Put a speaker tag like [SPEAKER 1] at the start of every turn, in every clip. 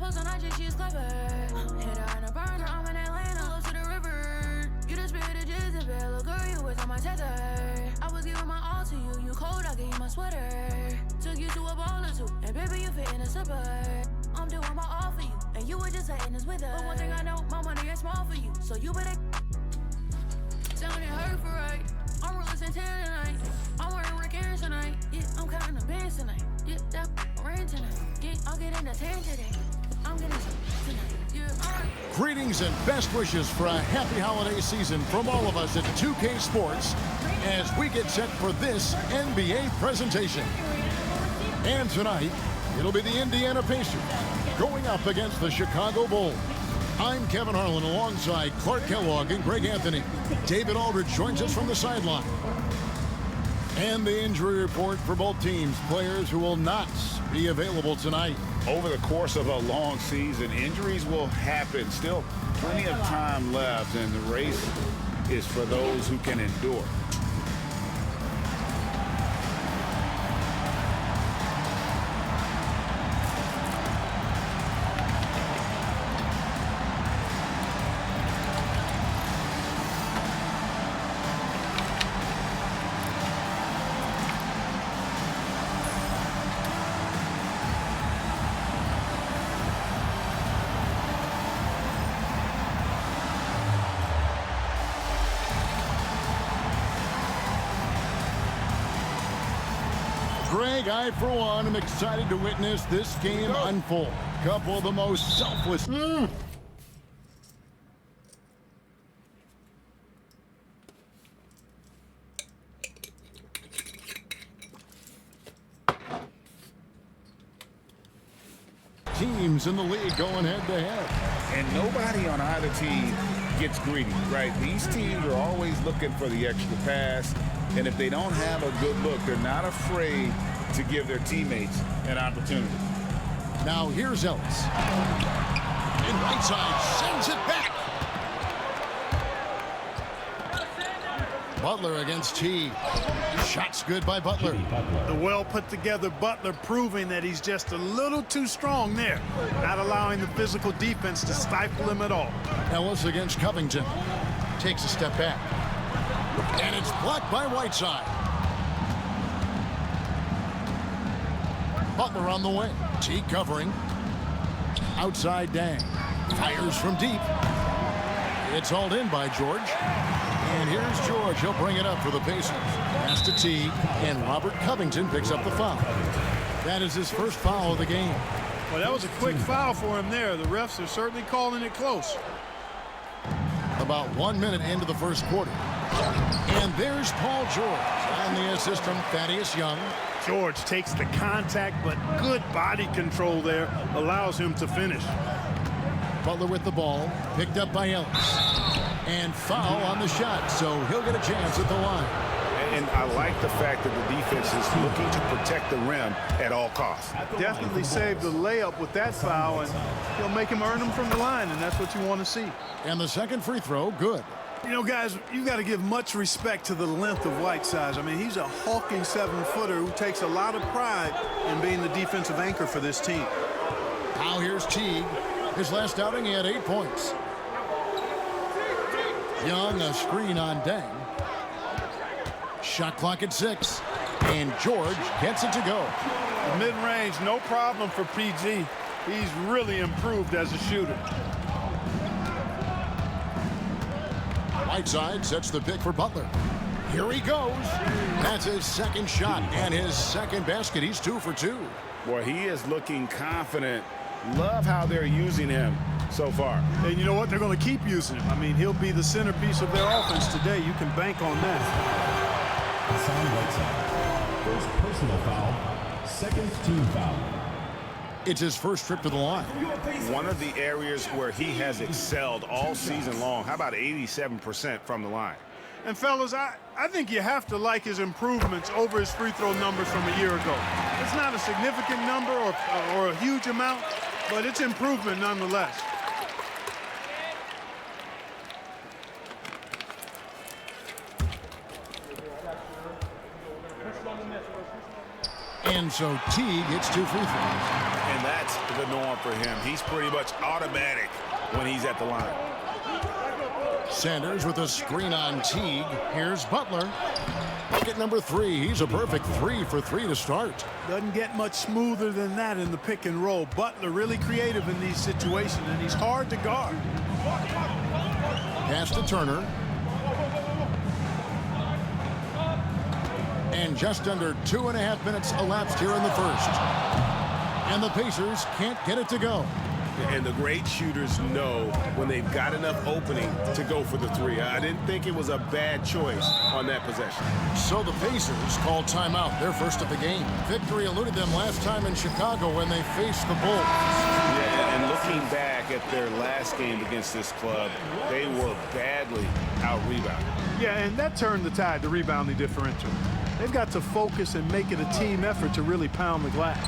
[SPEAKER 1] post on IG, she's clever. Hit her in a burner, I'm in Atlanta, close to the river. You the spirit of Jezebel, little girl, you was on my tether. I was giving my all to you, you cold, I gave you my sweater. Took you to a ball or two, and baby, you fit in a slipper. I'm doing my all for you, and you were just letting us with her. But one thing I know, my money is small for you, so you better sound it hurt for right. I'm rolling Santana tonight. I'm wearing Rick Aaron tonight. Yeah, I'm counting the bands tonight. Yeah, that rain tonight. Yeah, I'll get in the 10 today. I'm getting some tonight. Yeah, alright.
[SPEAKER 2] Greetings and best wishes for a happy holiday season from all of us at 2K Sports as we get set for this NBA presentation. And tonight, it'll be the Indiana Pacers going up against the Chicago Bulls. I'm Kevin Harlan alongside Clark Kellogg and Greg Anthony. David Aldridge joins us from the sideline. And the injury report for both teams, players who will not be available tonight.
[SPEAKER 3] Over the course of a long season, injuries will happen. Still plenty of time left, and the race is for those who can endure.
[SPEAKER 2] Greg, I, for one, am excited to witness this game unfold. Couple of the most selfless. Teams in the league going head-to-head.
[SPEAKER 3] And nobody on either team gets greedy, right? These teams are always looking for the extra pass, and if they don't have a good look, they're not afraid to give their teammates an opportunity.
[SPEAKER 2] Now here's Ellis. In right side, sends it back. Butler against T. Shots good by Butler.
[SPEAKER 4] The well-put-together Butler proving that he's just a little too strong there, not allowing the physical defense to stifle him at all.
[SPEAKER 2] Ellis against Covington. Takes a step back. And it's blocked by Whiteside. Butler on the wing. T covering. Outside Dang. Fires from deep. It's hauled in by George. And here's George. He'll bring it up for the Pacers. Pass to T. And Robert Covington picks up the foul. That is his first foul of the game.
[SPEAKER 4] Well, that was a quick foul for him there. The refs are certainly calling it close.
[SPEAKER 2] About 1 minute into the first quarter. And there's Paul George. And the assist from Thaddeus Young.
[SPEAKER 4] George takes the contact, but good body control there allows him to finish.
[SPEAKER 2] Butler with the ball, picked up by Ellis. And foul on the shot, so he'll get a chance at the line.
[SPEAKER 3] And I like the fact that the defense is looking to protect the rim at all costs.
[SPEAKER 4] Definitely saved the layup with that foul, and he'll make him earn them from the line, and that's what you want to see.
[SPEAKER 2] And the second free throw, good.
[SPEAKER 4] You know, guys, you've got to give much respect to the length of Whiteside. I mean, he's a hulking 7-footer who takes a lot of pride in being the defensive anchor for this team.
[SPEAKER 2] Now here's Teague. His last outing, he had 8 points. Young, a screen on Dang. Shot clock at 6. And George gets it to go.
[SPEAKER 4] The mid-range, no problem for PG. He's really improved as a shooter.
[SPEAKER 2] Whiteside sets the pick for Butler. Here he goes. That's his second shot and his second basket. He's 2 for 2.
[SPEAKER 3] Boy, he is looking confident. Love how they're using him so far.
[SPEAKER 4] And you know what? They're going to keep using him. I mean, he'll be the centerpiece of their offense today. You can bank on that.
[SPEAKER 5] First personal foul, second team foul.
[SPEAKER 2] It's his first trip to the line.
[SPEAKER 3] One of the areas where he has excelled all season long. How about 87% from the line?
[SPEAKER 4] And fellas, I think you have to like his improvements over his free throw numbers from a year ago. It's not a significant number or a huge amount, but it's improvement nonetheless.
[SPEAKER 2] And so Teague gets 2 free throws.
[SPEAKER 6] And that's the norm for him. He's pretty much automatic when he's at the line.
[SPEAKER 2] Sanders with a screen on Teague. Here's Butler. Bucket number 3. He's a perfect 3 for 3 to start.
[SPEAKER 4] Doesn't get much smoother than that in the pick and roll. Butler really creative in these situations, and he's hard to guard.
[SPEAKER 2] Pass to Turner. And just under 2.5 minutes elapsed here in the first. And the Pacers can't get it to go.
[SPEAKER 6] And the great shooters know when they've got enough opening to go for the 3. I didn't think it was a bad choice on that possession.
[SPEAKER 2] So the Pacers call timeout, their first of the game. Victory eluded them last time in Chicago when they faced the Bulls.
[SPEAKER 6] Yeah, and looking back at their last game against this club, they were badly out-rebounded.
[SPEAKER 4] Yeah, and that turned the tide, the rebounding differential. They've got to focus and make it a team effort to really pound the glass.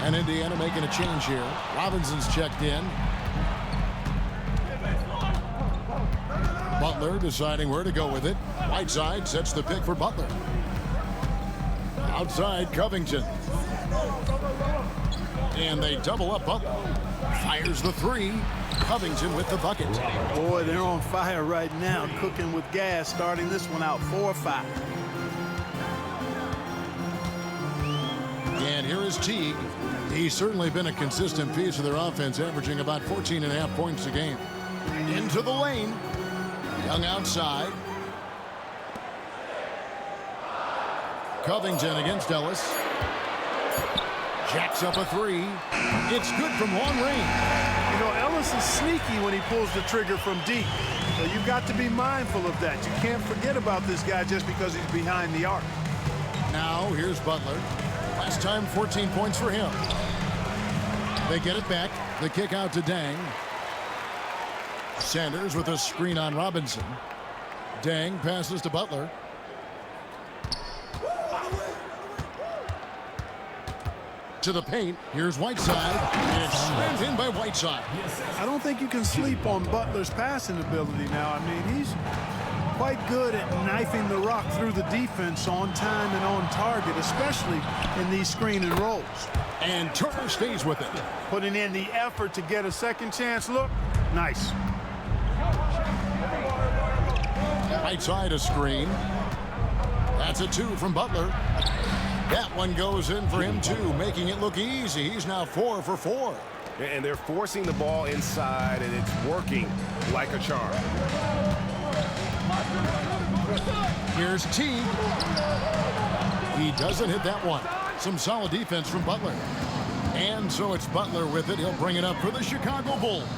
[SPEAKER 2] And Indiana making a change here. Robinson's checked in. Butler deciding where to go with it. Whiteside sets the pick for Butler. Outside, Covington. And they double up Butler. Fires the 3. Covington with the bucket.
[SPEAKER 4] Boy, they're on fire right now, cooking with gas, starting this one out 4-5.
[SPEAKER 2] And here is Teague. He's certainly been a consistent piece of their offense, averaging about 14.5 points a game. Into the lane. Young outside. Covington against Ellis. Jacks up a 3. It's good from long range.
[SPEAKER 4] You know, Ellis is sneaky when he pulls the trigger from deep. So you've got to be mindful of that. You can't forget about this guy just because he's behind the arc.
[SPEAKER 2] Now, here's Butler. Last time, 14 points for him. They get it back. The kick out to Dang. Sanders with a screen on Robinson. Dang passes to Butler. To the paint. Here's Whiteside. And it's slammed in by Whiteside.
[SPEAKER 4] I don't think you can sleep on Butler's passing ability now. I mean, he's quite good at knifing the rock through the defense on time and on target, especially in these screen and rolls.
[SPEAKER 2] And Turner stays with it.
[SPEAKER 4] Putting in the effort to get a second chance look. Nice.
[SPEAKER 2] Right side a screen. That's a 2 from Butler. That one goes in for him too, making it look easy. He's now 4 for 4.
[SPEAKER 6] And they're forcing the ball inside, and it's working like a charm.
[SPEAKER 2] Here's Teague. He doesn't hit that one. Some solid defense from Butler. And so it's Butler with it. He'll bring it up for the Chicago Bulls.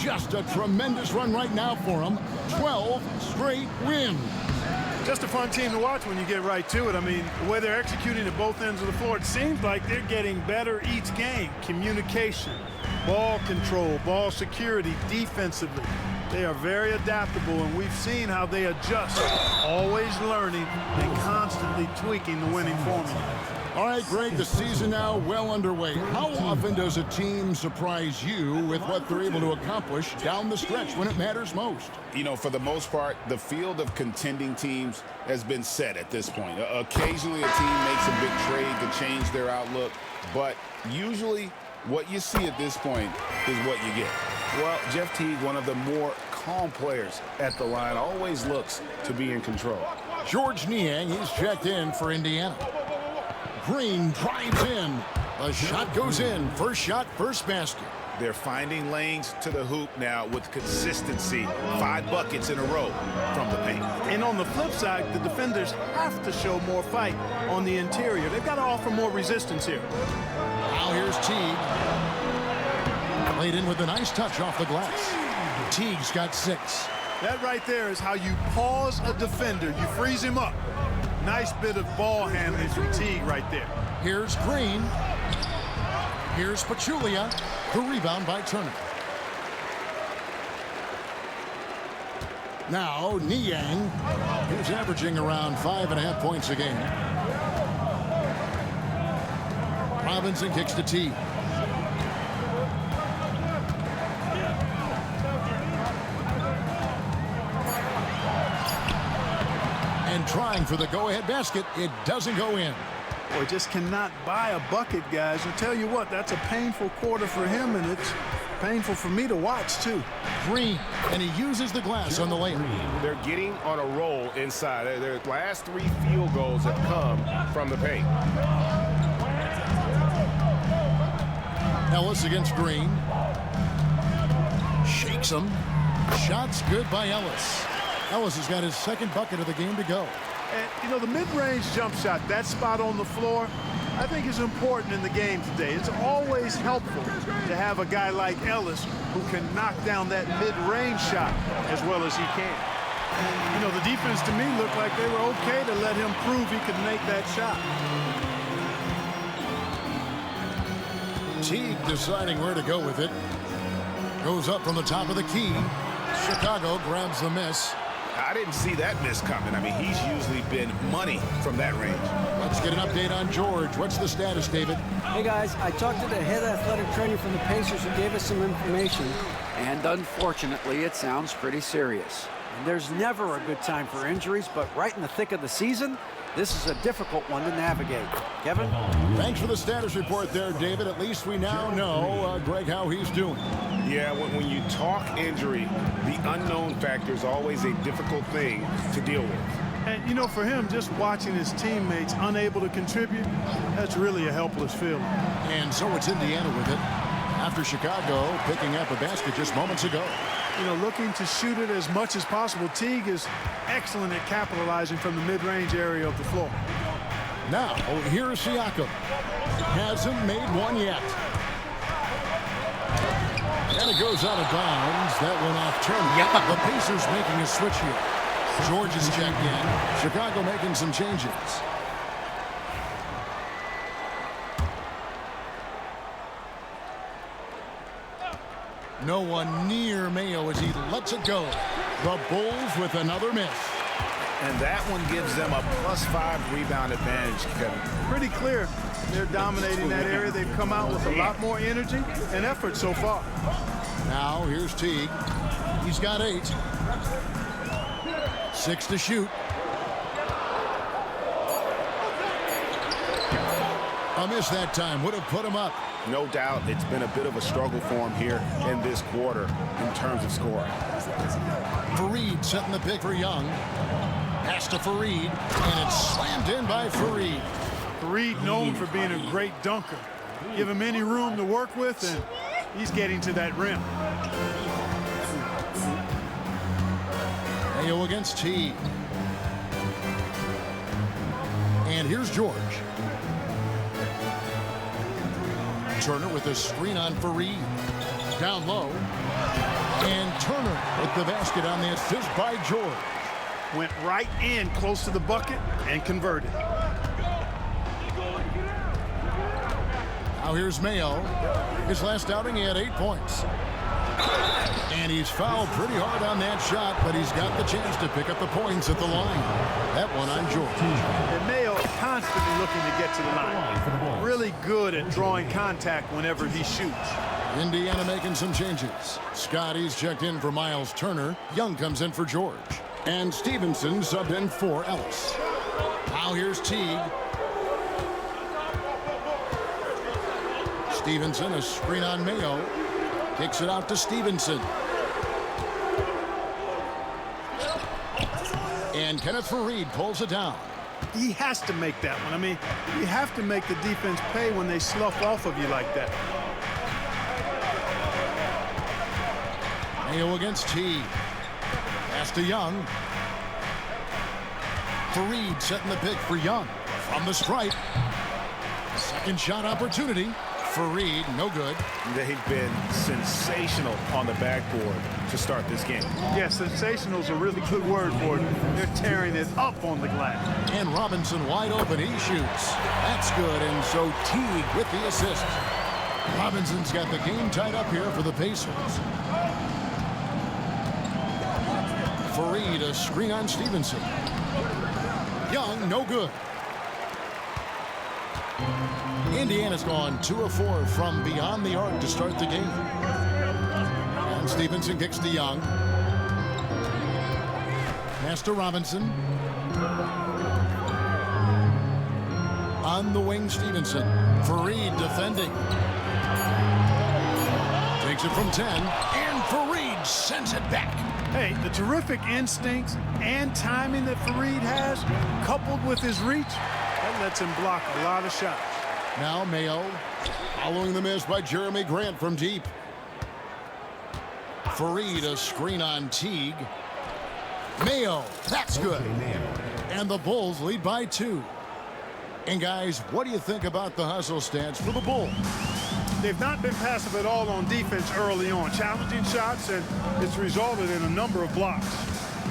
[SPEAKER 2] Just a tremendous run right now for him. 12 straight wins.
[SPEAKER 4] Just a fun team to watch when you get right to it. I mean, the way they're executing at both ends of the floor, it seems like they're getting better each game. Communication, ball control, ball security, defensively. They are very adaptable, and we've seen how they adjust, always learning and constantly tweaking the winning formula.
[SPEAKER 2] All right, Greg, the season now well underway. How often does a team surprise you with what they're able to accomplish down the stretch when it matters most?
[SPEAKER 3] You know, for the most part, the field of contending teams has been set at this point. Occasionally, a team makes a big trade to change their outlook, but usually what you see at this point is what you get.
[SPEAKER 6] Well, Jeff Teague, one of the more calm players at the line, always looks to be in control.
[SPEAKER 2] George Niang, he's checked in for Indiana. Green drives in. A shot goes in. First shot, first basket.
[SPEAKER 6] They're finding lanes to the hoop now with consistency. 5 buckets in a row from the paint.
[SPEAKER 4] And on the flip side, the defenders have to show more fight on the interior. They've got to offer more resistance here.
[SPEAKER 2] Now here's Teague. Laid in with a nice touch off the glass. Teague's got 6.
[SPEAKER 4] That right there is how you pause a defender. You freeze him up. Nice bit of ball handling from Teague right there.
[SPEAKER 2] Here's Green. Here's Pachulia. The rebound by Turner. Now Niang, who's averaging around 5.5 points a game. Robinson kicks to Teague. And trying for the go-ahead basket, it doesn't go in.
[SPEAKER 4] Boy, just cannot buy a bucket, guys. I'll tell you what, that's a painful quarter for him, and it's painful for me to watch, too.
[SPEAKER 2] Green, and he uses the glass on the layup.
[SPEAKER 6] They're getting on a roll inside. Their last 3 field goals have come from the paint.
[SPEAKER 2] Ellis against Green. Shakes him. Shots good by Ellis. Ellis has got his second bucket of the game to go.
[SPEAKER 4] And, you know, the mid-range jump shot, that spot on the floor, I think is important in the game today. It's always helpful to have a guy like Ellis who can knock down that mid-range shot as well as he can. And, you know, the defense to me looked like they were okay to let him prove he could make that shot.
[SPEAKER 2] Teague deciding where to go with it. Goes up from the top of the key. Chicago grabs the miss.
[SPEAKER 6] I didn't see that miss coming. I mean, he's usually been money from that range.
[SPEAKER 2] Let's get an update on George. What's the status, David?
[SPEAKER 7] Hey, guys, I talked to the head athletic trainer from the Pacers who gave us some information, and unfortunately, it sounds pretty serious. And there's never a good time for injuries, but right in the thick of the season, this is a difficult one to navigate. Kevin?
[SPEAKER 2] Thanks for the status report there, David. At least we now know, Greg, how he's doing.
[SPEAKER 6] Yeah, when you talk injury, the unknown factor is always a difficult thing to deal with.
[SPEAKER 4] And, you know, for him, just watching his teammates unable to contribute, that's really a helpless feeling.
[SPEAKER 2] And so it's Indiana with it. After Chicago picking up a basket just moments ago.
[SPEAKER 4] You know, looking to shoot it as much as possible. Teague is excellent at capitalizing from the mid-range area of the floor.
[SPEAKER 2] Now, here's Siakam. Hasn't made one yet. And it goes out of bounds. That went off turn. Yeah. The Pacers making a switch here. George is checked in. Chicago making some changes. No one near Mayo as he lets it go. The Bulls with another miss.
[SPEAKER 3] And that one gives them a +5 rebound advantage, Kevin.
[SPEAKER 4] Pretty clear. They're dominating that area. They've come out with a lot more energy and effort so far.
[SPEAKER 2] Now here's Teague. He's got 8. 6 to shoot. A miss that time. Would have put him up.
[SPEAKER 6] No doubt it's been a bit of a struggle for him here in this quarter in terms of scoring.
[SPEAKER 2] Fareed setting the pick for Young. Pass to Fareed, and it's slammed in by Fareed.
[SPEAKER 4] Fareed known for being a great dunker. Give him any room to work with, and he's getting to that rim.
[SPEAKER 2] Mayo against Teague. And here's George. Turner with a screen on Fareed. Down low. And Turner with the basket on the assist by George.
[SPEAKER 4] Went right in close to the bucket and converted.
[SPEAKER 2] Now here's Mayo. His last outing, he had 8 points. And he's fouled pretty hard on that shot, but he's got the chance to pick up the points at the line. That one on George.
[SPEAKER 4] And Mayo constantly looking to get to the line. Really good at drawing contact whenever he shoots.
[SPEAKER 2] Indiana making some changes. Scotty's checked in for Miles Turner. Young comes in for George. And Stevenson subbed in for Ellis. Now here's Teague. Stevenson, a screen on Mayo. Kicks it out to Stevenson. And Kenneth Fareed pulls it down.
[SPEAKER 4] He has to make that one. I mean, you have to make the defense pay when they slough off of you like that.
[SPEAKER 2] Mayo against Teague. Pass to Young. Fareed setting the pick for Young. From the stripe. Second shot opportunity. Fareed, no good.
[SPEAKER 6] They've been sensational on the backboard to start this game.
[SPEAKER 4] Yeah, sensational is a really good word for it. They're tearing it up on the glass.
[SPEAKER 2] And Robinson wide open. He shoots. That's good. And so Teague with the assist. Robinson's got the game tied up here for the Pacers. Fareed, a screen on Stevenson. Young, no good. Indiana's gone 2 of 4 from beyond the arc to start the game. And Stevenson kicks to Young. Pass to Robinson. On the wing, Stevenson. Fareed defending. Takes it from 10. And Fareed sends it back.
[SPEAKER 4] Hey, the terrific instincts and timing that Fareed has, coupled with his reach, that lets him block a lot of shots.
[SPEAKER 2] Now Mayo, following the miss by Jeremy Grant from deep. Fareed, a screen on Teague. Mayo, that's good. And the Bulls lead by 2. And guys, what do you think about the hustle stats for the Bulls?
[SPEAKER 4] They've not been passive at all on defense early on. Challenging shots, and it's resulted in a number of blocks.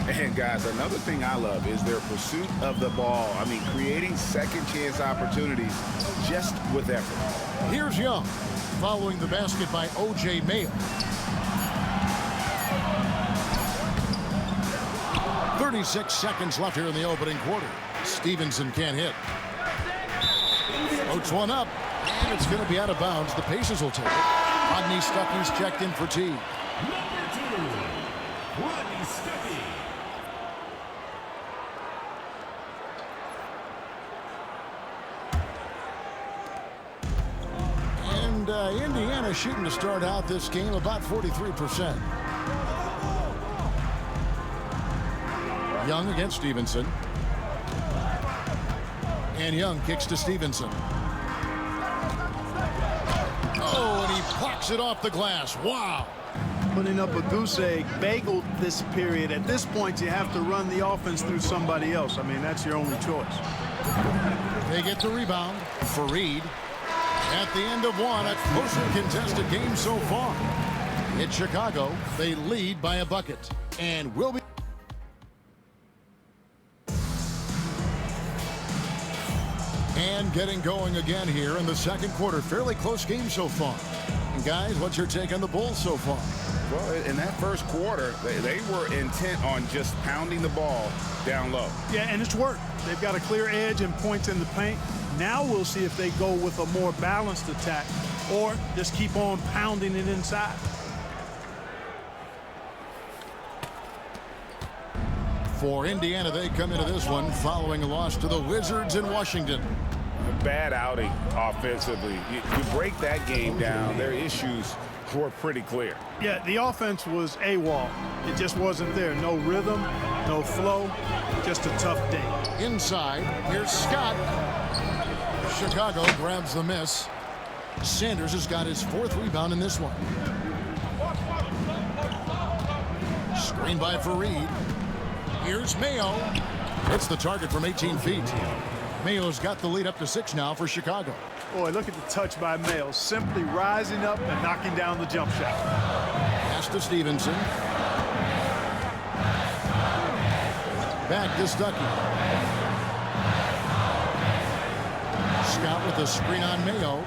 [SPEAKER 3] And guys, another thing I love is their pursuit of the ball. I mean, creating second chance opportunities just with effort.
[SPEAKER 2] Here's Young, following the basket by O.J. Mayo. 36 seconds left here in the opening quarter. Stevenson can't hit. Floats one up, and it's going to be out of bounds. The Pacers will take it. Rodney Stuckey's checked in for Teague.
[SPEAKER 5] Number 2, Rodney Stuckey.
[SPEAKER 2] And Indiana shooting to start out this game about 43%. Young against Stevenson. And Young kicks to Stevenson. Oh, and he plucks it off the glass. Wow.
[SPEAKER 4] Putting up a goose egg, bageled this period. At this point, you have to run the offense through somebody else. I mean, that's your only choice.
[SPEAKER 2] They get the rebound. Fareed. At the end of one, a closely contested game so far. In Chicago, they lead by a bucket. And will be. And getting going again here in the second quarter. Fairly close game so far. And guys, what's your take on the Bulls so far?
[SPEAKER 3] Well, in that first quarter, they were intent on just pounding the ball down low.
[SPEAKER 4] Yeah, and it's worked. They've got a clear edge and points in the paint. Now we'll see if they go with a more balanced attack or just keep on pounding it inside.
[SPEAKER 2] For Indiana, they come into this one following a loss to the Wizards in Washington.
[SPEAKER 3] A bad outing offensively. You break that game down, their issues were pretty clear.
[SPEAKER 4] Yeah, the offense was AWOL. It just wasn't there. No rhythm, no flow, just a tough day.
[SPEAKER 2] Inside, here's Scott. Chicago grabs the miss. Sanders has got his 4th rebound in this one. Screen by Fareed. Here's Mayo. Hits the target from 18 feet. Mayo's got the lead up to 6 now for Chicago.
[SPEAKER 4] Boy, look at the touch by Mayo. Simply rising up and knocking down the jump shot.
[SPEAKER 2] Pass to Stevenson. Back to Stuckey. Scott with a screen on Mayo.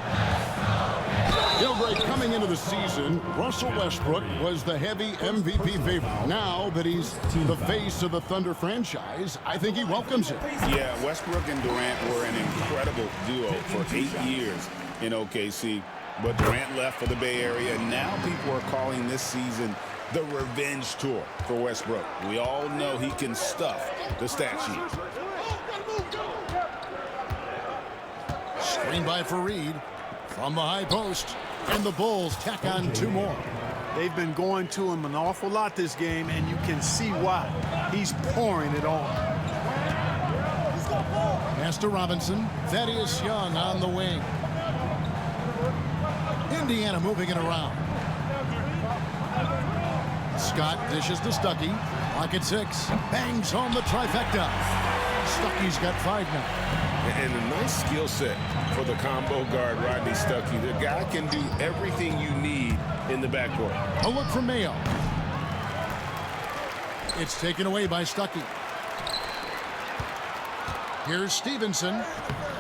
[SPEAKER 2] Gilbrey, coming into the season, Russell Westbrook was the heavy MVP favorite. Now that he's the face of the Thunder franchise, I think he welcomes it.
[SPEAKER 3] Yeah, Westbrook and Durant were an incredible duo for 8 years in OKC. But Durant left for the Bay Area, and now people are calling this season the revenge tour for Westbrook. We all know he can stuff the stat sheet.
[SPEAKER 2] Screen by Fareed from the high post, and the Bulls tack on 2 more.
[SPEAKER 4] They've been going to him an awful lot this game, and you can see why. He's pouring it on.
[SPEAKER 2] Pass to Robinson. Thaddeus Young on the wing. Indiana moving it around. Scott dishes to Stuckey. Clock at 6. Bangs home the trifecta. Stuckey's got 5 now.
[SPEAKER 6] And a nice skill set for the combo guard, Rodney Stuckey. The guy can do everything you need in the backcourt.
[SPEAKER 2] A look from Mayo. It's taken away by Stuckey. Here's Stevenson.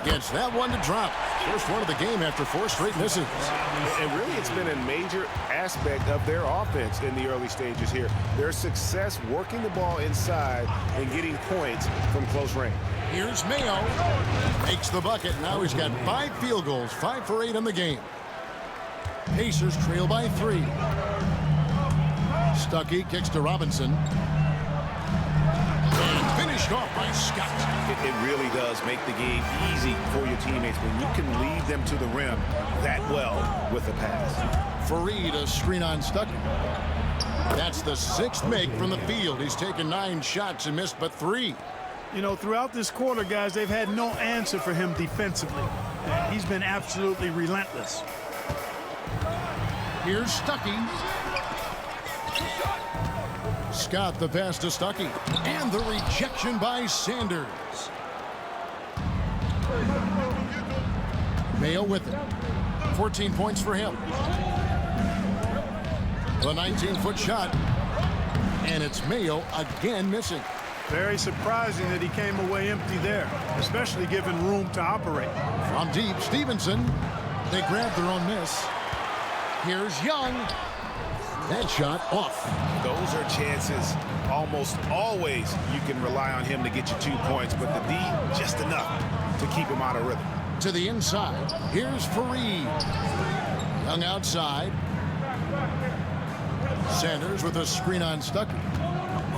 [SPEAKER 2] Gets that one to drop. First one of the game after 4 straight misses.
[SPEAKER 6] And really, it's been a major aspect of their offense in the early stages here. Their success working the ball inside and getting points from close range.
[SPEAKER 2] Here's Mayo. Makes the bucket. Now he's got 5 field goals, 5 for 8 in the game. Pacers trail by 3. Stuckey kicks to Robinson. And Picked off by Scott.
[SPEAKER 6] It really does make the game easy for your teammates when you can lead them to the rim that well with a pass.
[SPEAKER 2] Fareed, a screen on Stuckey. That's the 6th make from the field. He's taken 9 shots and missed but 3.
[SPEAKER 4] You know, throughout this quarter, guys, they've had no answer for him defensively. And he's been absolutely relentless.
[SPEAKER 2] Here's Stuckey. Scott the pass to Stuckey. And the rejection by Sanders. Mayo with it. 14 points for him. The 19-foot shot. And it's Mayo again missing.
[SPEAKER 4] Very surprising that he came away empty there, especially given room to operate.
[SPEAKER 2] From deep, Stevenson. They grab their own miss. Here's Young. That shot off.
[SPEAKER 6] Those are chances almost always you can rely on him to get you 2 points, but the D, just enough to keep him out of rhythm.
[SPEAKER 2] To the inside. Here's Fareed. Young outside. Sanders with a screen on Stuckey.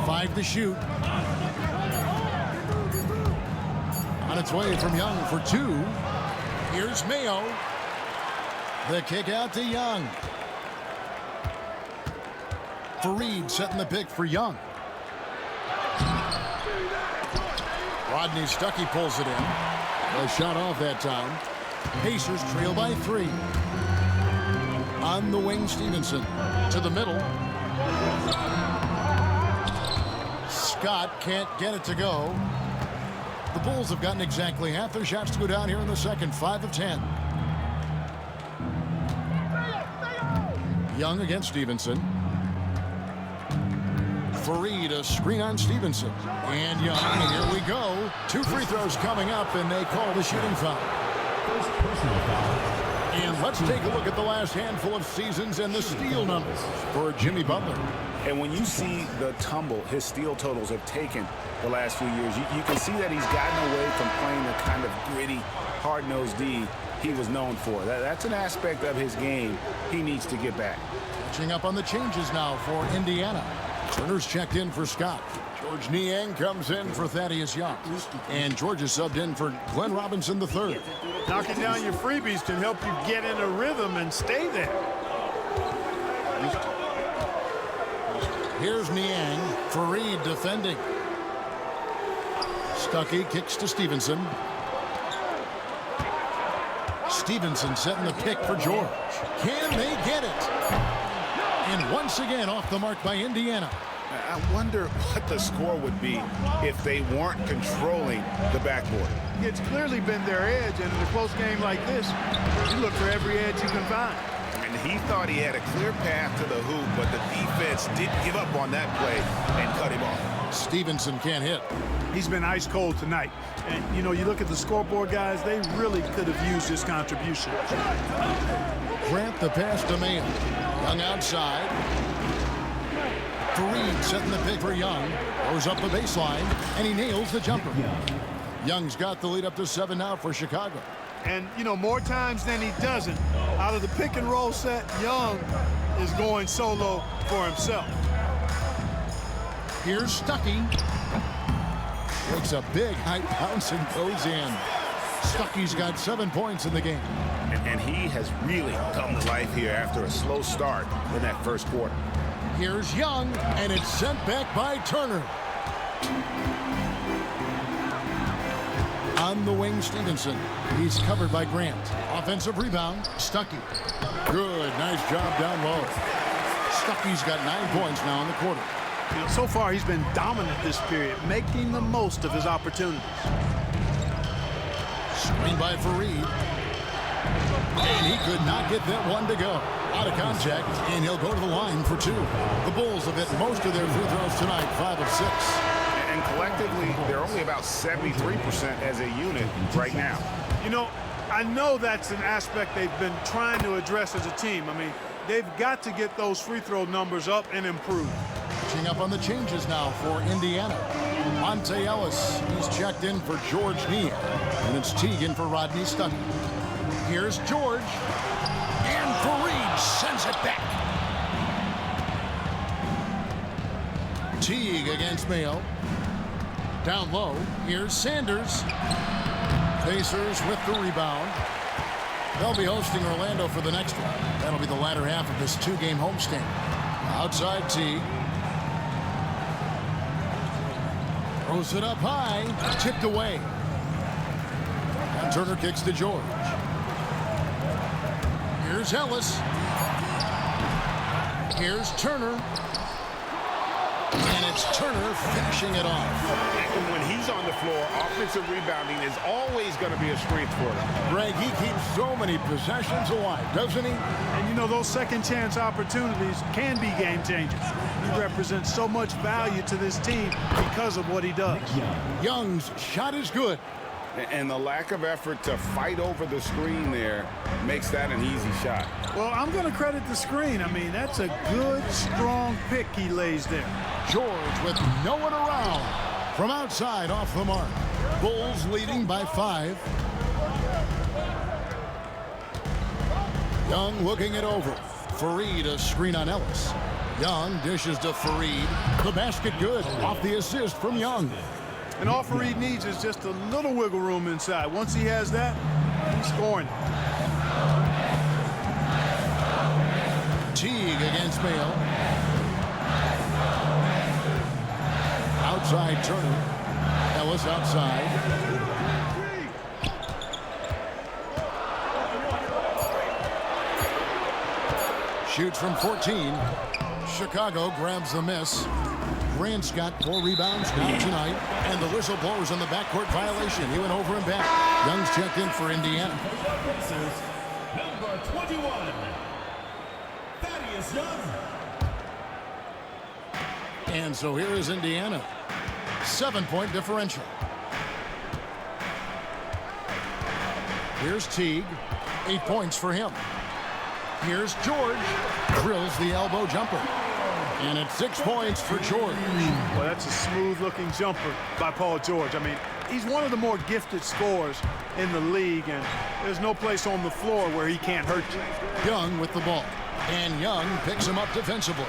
[SPEAKER 2] 5 to shoot. On its way from Young for 2. Here's Mayo. The kick out to Young. Fareed setting the pick for Young. Rodney Stuckey pulls it in. A shot off that time. Pacers trail by 3. On the wing, Stevenson. To the middle. Scott can't get it to go. The Bulls have gotten exactly half their shots to go down here in the second. 5 of 10. Young against Stevenson. Fareed, a screen on Stevenson. And Young, and here we go. 2 free throws coming up, and they call the shooting foul.
[SPEAKER 5] First personal foul.
[SPEAKER 2] And let's take a look at the last handful of seasons and the steal numbers for Jimmy Butler.
[SPEAKER 6] And when you see the tumble his steal totals have taken the last few years, you can see that he's gotten away from playing the kind of gritty, hard-nosed D he was known for. That's an aspect of his game he needs to get back.
[SPEAKER 2] Catching up on the changes now for Indiana. Turner's checked in for Scott. George Niang comes in for Thaddeus Young. And George is subbed in for Glenn Robinson III.
[SPEAKER 4] Knocking down your freebies can help you get in a rhythm and stay there.
[SPEAKER 2] Here's Niang. Fareed defending. Stuckey kicks to Stevenson. Stevenson setting the pick for George. Can they get it? And once again off the mark by Indiana.
[SPEAKER 6] I wonder what the score would be if they weren't controlling the backboard.
[SPEAKER 4] It's clearly been their edge, and in a close game like this, you look for every edge you can find.
[SPEAKER 6] And he thought he had a clear path to the hoop, but the defense didn't give up on that play and cut him off.
[SPEAKER 2] Stevenson can't hit.
[SPEAKER 4] He's been ice cold tonight. And, you know, you look at the scoreboard, guys, they really could have used his contribution.
[SPEAKER 2] Grant the pass to Mayo. Young outside. Fareed setting the pick for Young. Goes up the baseline, and he nails the jumper. Young's got the lead up to 7 now for Chicago.
[SPEAKER 4] And, you know, more times than he doesn't, out of the pick and roll set, Young is going solo for himself.
[SPEAKER 2] Here's Stuckey. Takes a big high bounce and goes in. Stuckey's got 7 points in the game.
[SPEAKER 6] And he has really come to life here after a slow start in that first quarter.
[SPEAKER 2] Here's Young, and it's sent back by Turner. On the wing, Stevenson. He's covered by Grant. Offensive rebound, Stuckey. Good, nice job down low. Stuckey's got 9 points now in the quarter.
[SPEAKER 4] You know, so far, he's been dominant this period, making the most of his opportunities.
[SPEAKER 2] Screen by Fareed. And he could not get that one to go. Out of contact, and he'll go to the line for 2. The Bulls have hit most of their free throws tonight, 5 of 6.
[SPEAKER 6] And collectively, they're only about 73% as a unit right now.
[SPEAKER 4] You know, I know that's an aspect they've been trying to address as a team. I mean, they've got to get those free throw numbers up and improve.
[SPEAKER 2] Catching up on the changes now for Indiana. Monte Ellis, he's checked in for George Niang. And it's Teagan for Rodney Stuckey. Here's George. And Fareed sends it back. Teague against Mayo. Down low, here's Sanders. Pacers with the rebound. They'll be hosting Orlando for the next one. That'll be the latter half of this two-game homestand. Outside Teague. Throws it up high. Tipped away. And Turner kicks to George. Here's Ellis. Here's Turner. And it's Turner finishing it off.
[SPEAKER 3] And when he's on the floor, offensive rebounding is always going to be a strength for him.
[SPEAKER 2] Greg, he keeps so many possessions alive, doesn't he?
[SPEAKER 4] And you know, those second chance opportunities can be game changers. He represents so much value to this team because of what he does.
[SPEAKER 2] Young's shot is good.
[SPEAKER 3] And the lack of effort to fight over the screen there makes that an easy shot.
[SPEAKER 4] Well, I'm going to credit the screen. I mean, that's a good, strong pick he lays there.
[SPEAKER 2] George with no one around. From outside off the mark. Bulls leading by 5. Young looking it over. Fareed a screen on Ellis. Young dishes to Fareed. The basket good off the assist from Young.
[SPEAKER 4] And all Fareed needs is just a little wiggle room inside. Once he has that, he's scoring.
[SPEAKER 2] Teague against Mayo. Outside Turner. Ellis outside. Shoots from 14. Chicago grabs the miss. Grant's got 4 rebounds now tonight. And the whistle blows on the backcourt violation. He went over and back. Young's checked in for Indiana.
[SPEAKER 5] Number 21, Young.
[SPEAKER 2] And so here is Indiana. 7-point differential. Here's Teague. 8 points for him. Here's George. Drills the elbow jumper. And it's 6 points for George.
[SPEAKER 4] Well, that's a smooth-looking jumper by Paul George. I mean, he's one of the more gifted scorers in the league, and there's no place on the floor where he can't hurt you.
[SPEAKER 2] Young with the ball. And Young picks him up defensively.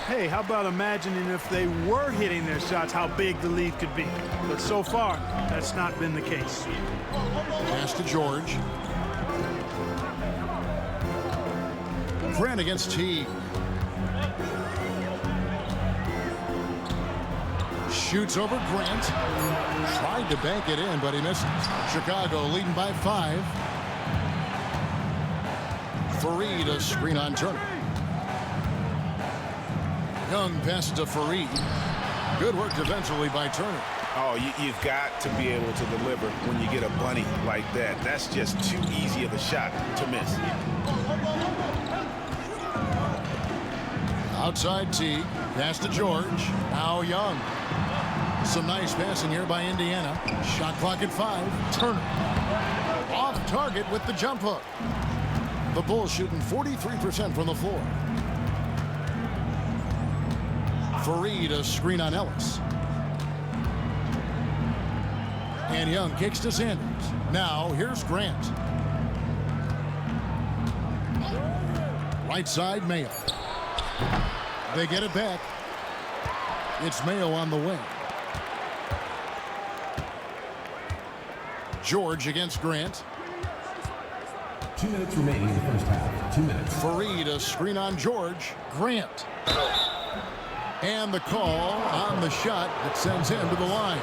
[SPEAKER 4] Hey, how about imagining if they were hitting their shots, how big the lead could be. But so far, that's not been the case.
[SPEAKER 2] Pass to George. Grant against Teague. Shoots over Grant. Tried to bank it in, but he misses. Chicago leading by 5. Fareed a screen on Turner. Young passes to Fareed. Good work defensively by Turner.
[SPEAKER 6] Oh, you've got to be able to deliver when you get a bunny like that. That's just too easy of a shot to miss.
[SPEAKER 2] Outside Teague. Pass to George. Now Young. Some nice passing here by Indiana. Shot clock at 5. Turner. Off target with the jump hook. The Bulls shooting 43% from the floor. Fareed a screen on Ellis. And Young kicks to Sanders. Now here's Grant. Right side Mayo. They get it back. It's Mayo on the wing. George against Grant.
[SPEAKER 5] 2 minutes remaining in the first half. 2 minutes.
[SPEAKER 2] Fareed a screen on George. Grant. And the call on the shot that sends him to the line.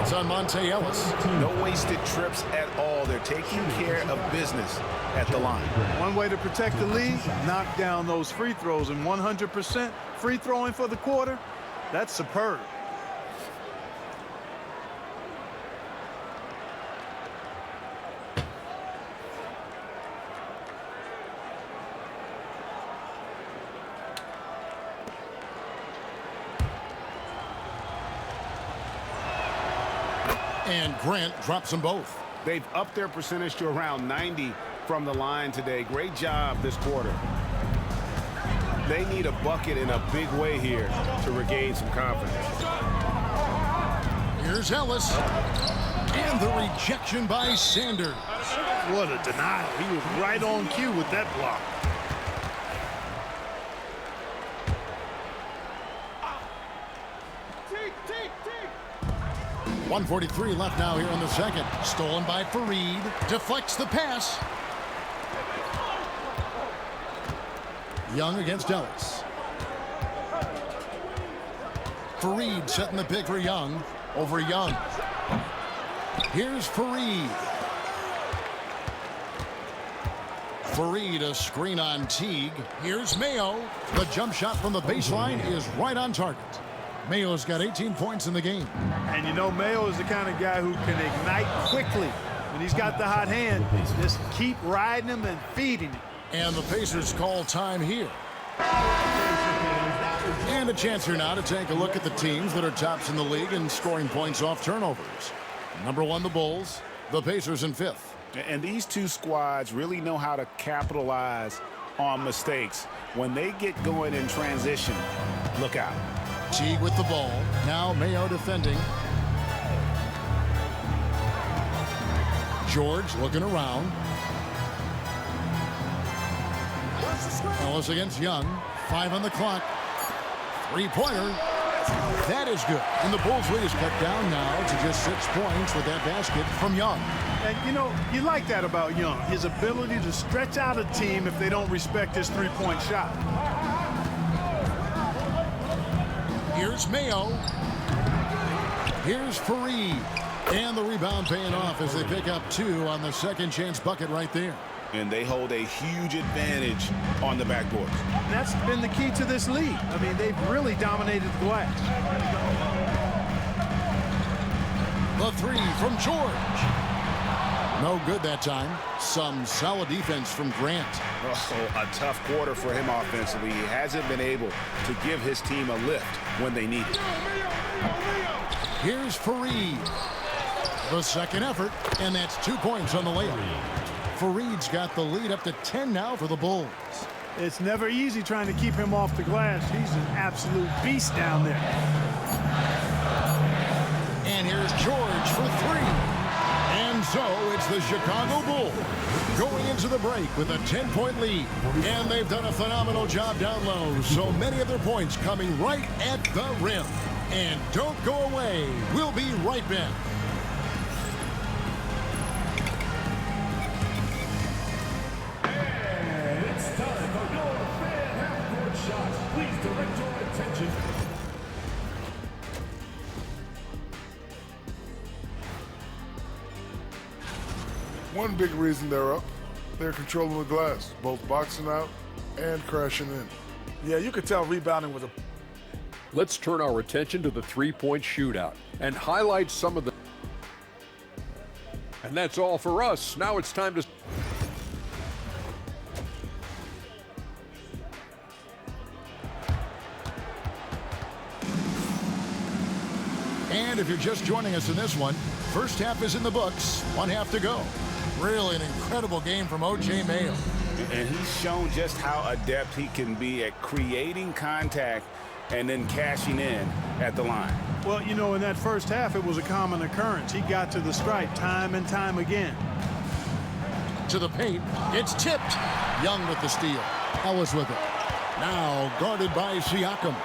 [SPEAKER 2] It's on Monte Ellis.
[SPEAKER 6] No wasted trips at all. They're taking care of business at the line.
[SPEAKER 4] One way to protect the lead, knock down those free throws, and 100% free throwing for the quarter, that's superb.
[SPEAKER 2] And Grant drops them both.
[SPEAKER 6] They've upped their percentage to around 90 from the line today. Great job this quarter. They need a bucket in a big way here to regain some confidence.
[SPEAKER 2] Here's Ellis. And the rejection by Sanders.
[SPEAKER 4] What a denial. He was right on cue with that block.
[SPEAKER 2] 1:43 left now here in the second. Stolen by Fareed. Deflects the pass. Young against Ellis. Fareed setting the pick for Young. Over Young. Here's Fareed. Fareed, a screen on Teague. Here's Mayo. The jump shot from the baseline is right on target. Mayo's got 18 points in the game.
[SPEAKER 4] And you know, Mayo is the kind of guy who can ignite quickly. When he's got the hot hand, just keep riding him and feeding him.
[SPEAKER 2] And the Pacers call time here. And a chance here now to take a look at the teams that are tops in the league in scoring points off turnovers. Number 1, the Bulls. The Pacers in 5th.
[SPEAKER 6] And these two squads really know how to capitalize on mistakes. When they get going in transition, look out.
[SPEAKER 2] Teague with the ball. Now Mayo defending. George looking around. Ellis against Young. 5 on the clock. Three-pointer. That is good. And the Bulls lead is cut down now to just 6 points with that basket from Young.
[SPEAKER 4] And, you know, you like that about Young, his ability to stretch out a team if they don't respect his three-point shot.
[SPEAKER 2] Here's Mayo. Here's Fareed. And the rebound paying off as they pick up 2 on the second chance bucket right there.
[SPEAKER 6] And they hold a huge advantage on the backboard.
[SPEAKER 4] That's been the key to this league. I mean, they've really dominated the glass.
[SPEAKER 2] The 3 from George. No good that time. Some solid defense from Grant.
[SPEAKER 6] Oh, a tough quarter for him offensively. He hasn't been able to give his team a lift when they need it.
[SPEAKER 2] Here's Fareed. The second effort, and that's 2 points on the layup. Fareed's got the lead up to 10 now for the Bulls.
[SPEAKER 4] It's never easy trying to keep him off the glass. He's an absolute beast down there.
[SPEAKER 2] And here's George for 3. And so it's the Chicago Bulls going into the break with a 10-point lead. And they've done a phenomenal job down low. So many of their points coming right at the rim. And don't go away. We'll be right back.
[SPEAKER 8] One big reason they're up, they're controlling the glass, both boxing out and crashing in.
[SPEAKER 9] Yeah, you could tell rebounding was a...
[SPEAKER 10] Let's turn our attention to the three-point shootout and highlight some of the... And that's all for us. Now it's time to...
[SPEAKER 2] And if you're just joining us in this one, first half is in the books, 1 half to go. Really an incredible game from O.J. Mayo.
[SPEAKER 6] And he's shown just how adept he can be at creating contact and then cashing in at the line.
[SPEAKER 4] Well, you know, in that first half, it was a common occurrence. He got to the stripe time and time again.
[SPEAKER 2] To the paint, it's tipped. Young with the steal. Ellis with it. Now guarded by Siakam.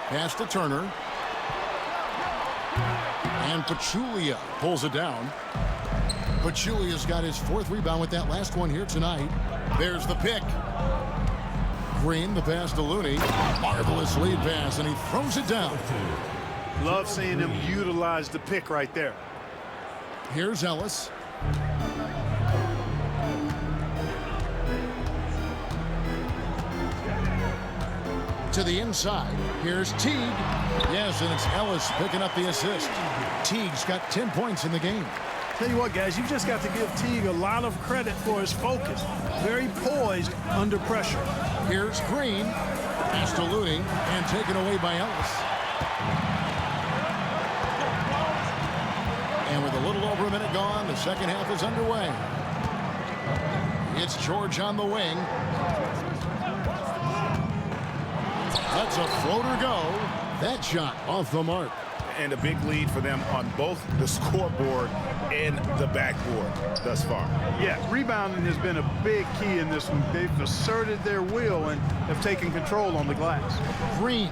[SPEAKER 2] Pass to Turner. And Pachulia pulls it down. Pachulia's got his 4th rebound with that last one here tonight. There's the pick. Green, the pass to Looney. Marvelous lead pass, and he throws it down.
[SPEAKER 4] Love seeing him utilize the pick right there.
[SPEAKER 2] Here's Ellis. To the inside. Here's Teague. Yes, and it's Ellis picking up the assist. Teague's got 10 points in the game.
[SPEAKER 4] Tell you what, guys, you've just got to give Teague a lot of credit for his focus. Very poised under pressure.
[SPEAKER 2] Here's Green. Pass to Looney and taken away by Ellis. And with a little over a minute gone, the second half is underway. It's George on the wing. Lets a floater go. That shot off the mark.
[SPEAKER 6] And a big lead for them on both the scoreboard and the backboard thus far.
[SPEAKER 4] Yeah, rebounding has been a big key in this one. They've asserted their will and have taken control on the glass.
[SPEAKER 2] Green.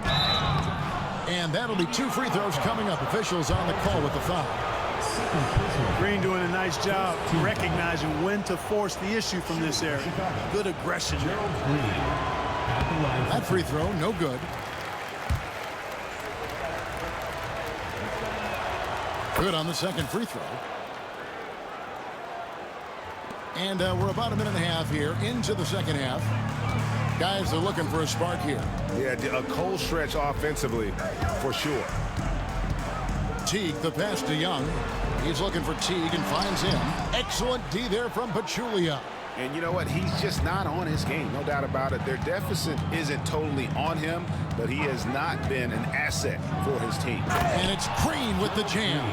[SPEAKER 2] And that'll be 2 free throws coming up. Officials on the call with the foul.
[SPEAKER 4] Green doing a nice job recognizing when to force the issue from this area. Good aggression there.
[SPEAKER 2] That free throw, no good. Good on the second free throw. And we're about a minute and a half here into the second half. Guys are looking for a spark here.
[SPEAKER 3] Yeah, a cold stretch offensively for sure.
[SPEAKER 2] Teague, the pass to Young. He's looking for Teague and finds him. Excellent D there from Pachulia.
[SPEAKER 6] And you know what? He's just not on his game, no doubt about it. Their deficit isn't totally on him, but he has not been an asset for his team.
[SPEAKER 2] And it's Green with the jam.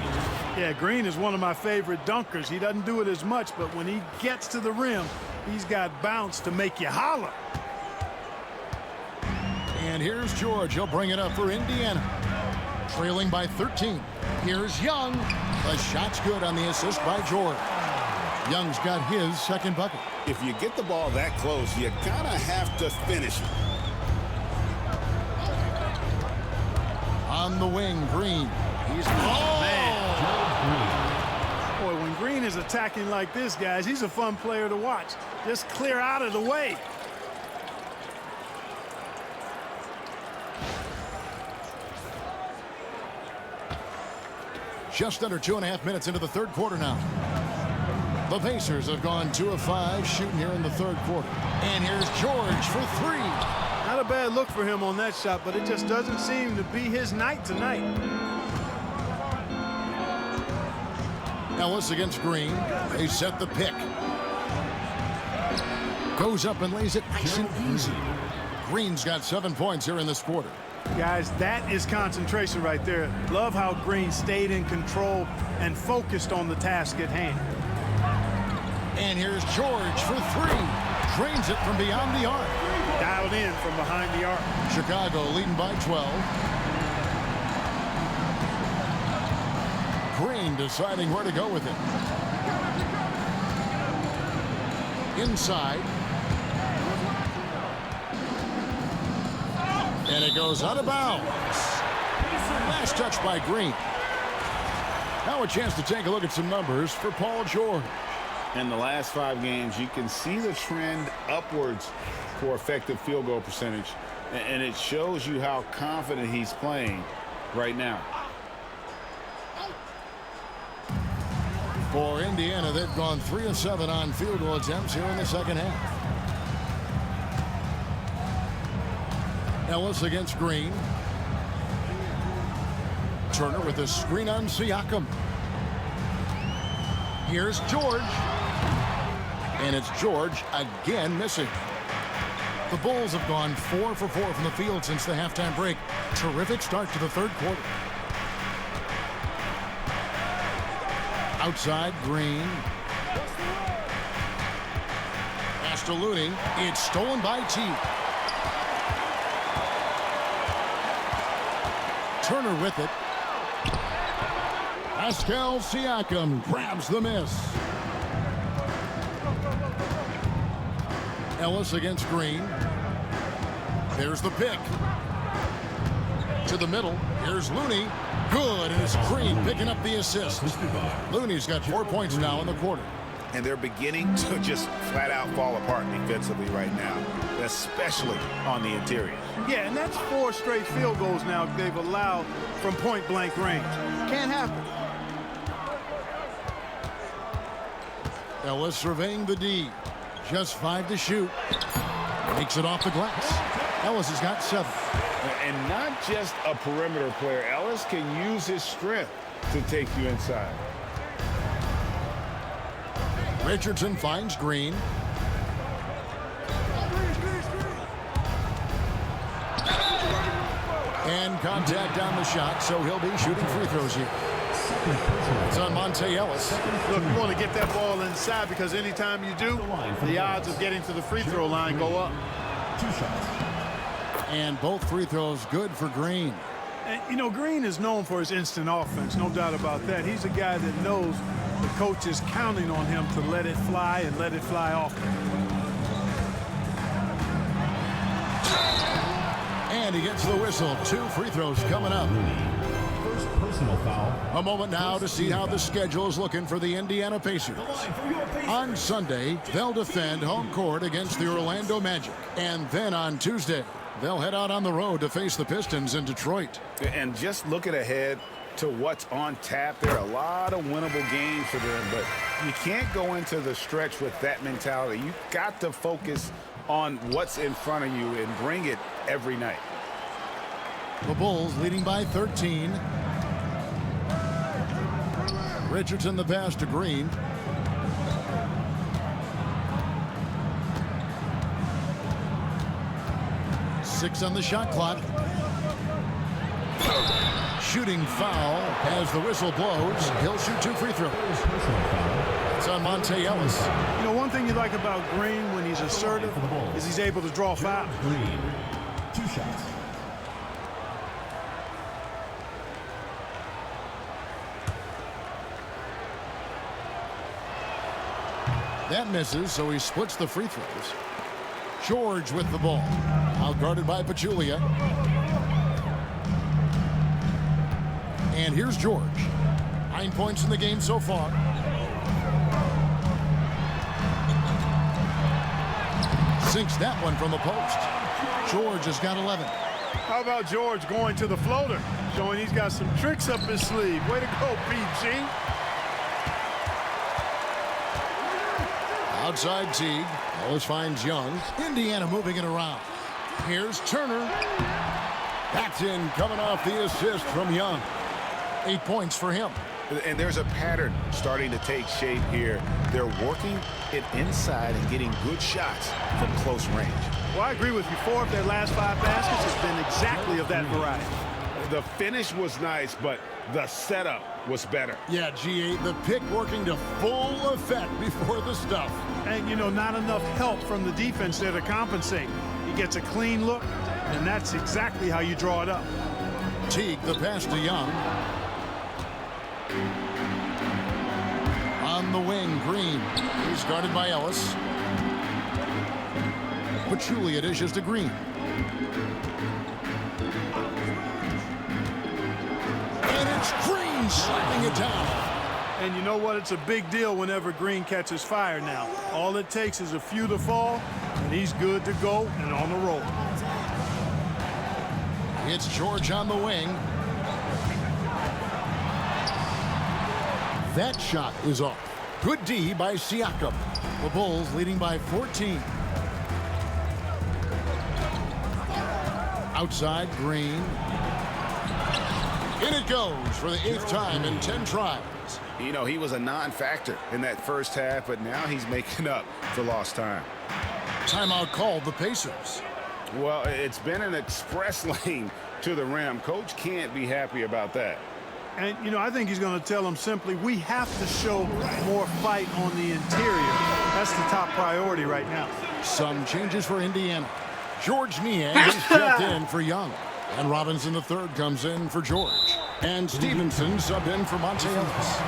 [SPEAKER 4] Yeah, Green is one of my favorite dunkers. He doesn't do it as much, but when he gets to the rim, he's got bounce to make you holler.
[SPEAKER 2] And here's George. He'll bring it up for Indiana. Trailing by 13. Here's Young. The shot's good on the assist by George. Young's got his second bucket.
[SPEAKER 3] If you get the ball that close, you kind of have to finish it.
[SPEAKER 2] On the wing, Green.
[SPEAKER 4] He's Boy, when Green is attacking like this, guys, he's a fun player to watch. Just clear out of the way.
[SPEAKER 2] Just under 2.5 minutes into the third quarter now. The Pacers have gone 2 of 5 shooting here in the third quarter. And here's George for 3.
[SPEAKER 4] Not a bad look for him on that shot, but it just doesn't seem to be his night tonight.
[SPEAKER 2] Ellis against Green. They set the pick. Goes up and lays it nice and easy. Green's got 7 points here in this quarter.
[SPEAKER 4] Guys, that is concentration right there. Love how Green stayed in control and focused on the task at hand.
[SPEAKER 2] And here's George for 3. Drains it from beyond the arc.
[SPEAKER 4] Dialed in from behind the arc.
[SPEAKER 2] Chicago leading by 12. Green deciding where to go with it. Inside. And it goes out of bounds. Last touch by Green. Now a chance to take a look at some numbers for Paul George.
[SPEAKER 3] In the last 5 games, you can see the trend upwards for effective field goal percentage. And it shows you how confident he's playing right now.
[SPEAKER 2] For Indiana, they've gone 3 of 7 on field goal attempts here in the second half. Ellis against Green. Turner with a screen on Siakam. Here's George. And it's George again missing. The Bulls have gone 4 for 4 from the field since the halftime break. Terrific start to the third quarter. Outside, Green. Pass to Looney. It's stolen by Teague. Turner with it. Pascal Siakam grabs the miss. Ellis against Green. There's the pick. To the middle. Here's Looney. Good, and it's Green picking up the assist. Looney's got 4 points now in the quarter.
[SPEAKER 6] And they're beginning to just flat out fall apart defensively right now, especially on the interior.
[SPEAKER 4] Yeah, and that's 4 straight field goals now they've allowed from point-blank range. Can't happen.
[SPEAKER 2] Ellis surveying the D. Just 5 to shoot. Makes it off the glass. Ellis has got 7.
[SPEAKER 3] And not just a perimeter player. Ellis can use his strength to take you inside.
[SPEAKER 2] Richardson finds Green. And contact on the shot, so he'll be shooting free throws here. It's on Monte Ellis.
[SPEAKER 4] Look, you want to get that ball inside because anytime you do, the odds of getting to the free throw line go up.
[SPEAKER 5] 2 shots.
[SPEAKER 2] And both free throws good for Green.
[SPEAKER 4] And, you know, Green is known for his instant offense, no doubt about that. He's a guy that knows the coach is counting on him to let it fly and let it fly often.
[SPEAKER 2] And he gets the whistle. 2 free throws coming up.
[SPEAKER 5] First personal foul.
[SPEAKER 2] A moment now to see how the schedule is looking for the Indiana Pacers. On Sunday, they'll defend home court against the Orlando Magic. And then on Tuesday, they'll head out on the road to face the Pistons in Detroit.
[SPEAKER 6] And just looking ahead to what's on tap, there are a lot of winnable games for them, but you can't go into the stretch with that mentality. You've got to focus on what's in front of you and bring it every night.
[SPEAKER 2] The Bulls leading by 13. Richardson the pass to Green. Six on the shot clock. Shooting foul as the whistle blows. He'll shoot 2 free throws. It's on Monte Ellis.
[SPEAKER 4] You know, one thing you like about Green when he's assertive is he's able to draw fouls.
[SPEAKER 5] Green, 2 shots.
[SPEAKER 2] That misses, so he splits the free throws. George with the ball. Out guarded by Pachulia. And here's George. 9 points in the game so far. Sinks that one from the post. George has got 11.
[SPEAKER 4] How about George going to the floater, showing he's got some tricks up his sleeve. Way to go, PG.
[SPEAKER 2] Outside Teague. Ellis finds Young. Indiana moving it around. Here's Turner. That's in, coming off the assist from Young. 8 points for him.
[SPEAKER 6] And there's a pattern starting to take shape here. They're working it inside and getting good shots from close range.
[SPEAKER 4] Well, I agree with you. 4 of their last 5 baskets has been exactly of that variety.
[SPEAKER 6] The finish was nice, but the setup was better.
[SPEAKER 2] Yeah, G8, the pick working to full effect before the stuff.
[SPEAKER 4] And, you know, not enough help from the defense there to compensate. He gets a clean look, and that's exactly how you draw it up.
[SPEAKER 2] Teague, the pass to Young. On the wing, Green. He's guarded by Ellis. Pachulia dishes to Green. And it's Green slapping it down.
[SPEAKER 4] And you know what? It's a big deal whenever Green catches fire now. All it takes is a few to fall, and he's good to go and on the roll.
[SPEAKER 2] It's George on the wing. That shot is off. Good D by Siakam. The Bulls leading by 14. Outside, Green. In it goes for the 8th time in 10 tries.
[SPEAKER 6] You know, he was a non-factor in that first half, but now he's making up for lost time.
[SPEAKER 2] Timeout called the Pacers.
[SPEAKER 6] Well, it's been an express lane to the rim. Coach can't be happy about that.
[SPEAKER 4] And, you know, I think he's going to tell them simply, we have to show more fight on the interior. That's the top priority right now.
[SPEAKER 2] Some changes for Indiana. George Niang is stepped in for Young. And Robinson III comes in for George. And Stevenson subbed in for Monte Ellis.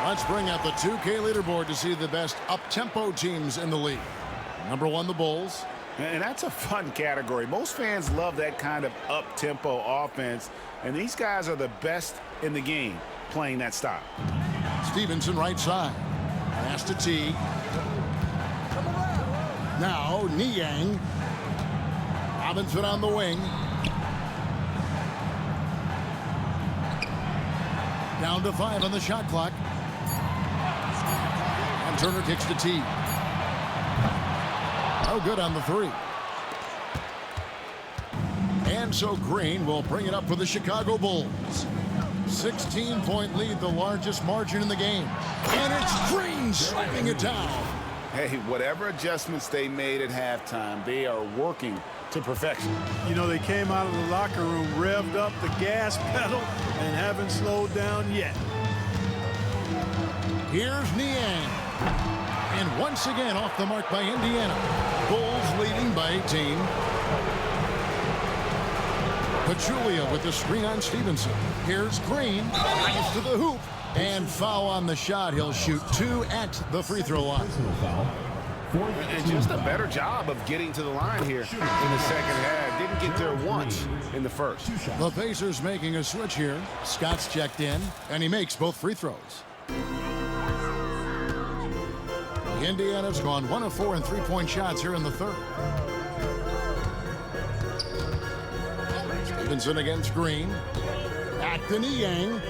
[SPEAKER 2] Let's bring out the 2K leaderboard to see the best up-tempo teams in the league. Number 1, the Bulls.
[SPEAKER 6] And that's a fun category. Most fans love that kind of up-tempo offense, and these guys are the best in the game playing that style.
[SPEAKER 2] Stevenson right side. Pass to Teague. Now Niang. Robinson on the wing. Down to 5 on the shot clock. And Turner kicks to Teague. No good on the 3. And so Green will bring it up for the Chicago Bulls. 16-point lead, the largest margin in the game. And it's Green slapping it down.
[SPEAKER 6] Hey, whatever adjustments they made at halftime, they are working to perfection.
[SPEAKER 4] You know, they came out of the locker room, revved up the gas pedal, and haven't slowed down yet.
[SPEAKER 2] Here's Niang. And once again off the mark by Indiana. Bulls leading by 18. Pachulia with the screen on Stevenson. Here's Green. Gets to the hoop. And foul on the shot. He'll shoot 2 at the free throw line.
[SPEAKER 5] Personal foul.
[SPEAKER 6] And just a better job of getting to the line here in the second half. Didn't get there once in the first.
[SPEAKER 2] The Pacers making a switch here. Scott's checked in, and he makes both free throws. Indiana's gone 1 of 4 in three-point shots here in the third. Stevenson against Green. Back to Niang.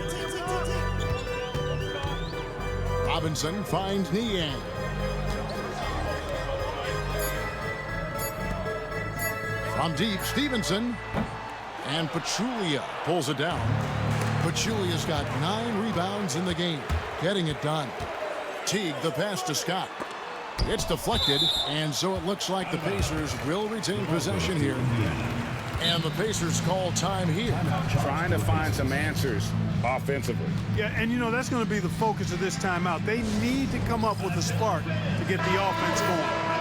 [SPEAKER 2] Robinson finds Niang. From deep, Stevenson. And Pachulia pulls it down. Pachulia's got 9 rebounds in the game, getting it done. Teague, the pass to Scott. It's deflected, and so it looks like the Pacers will retain possession here. And the Pacers call time here.
[SPEAKER 6] Trying to find some answers offensively.
[SPEAKER 4] Yeah, and you know, that's going to be the focus of this timeout. They need to come up with a spark to get the offense going.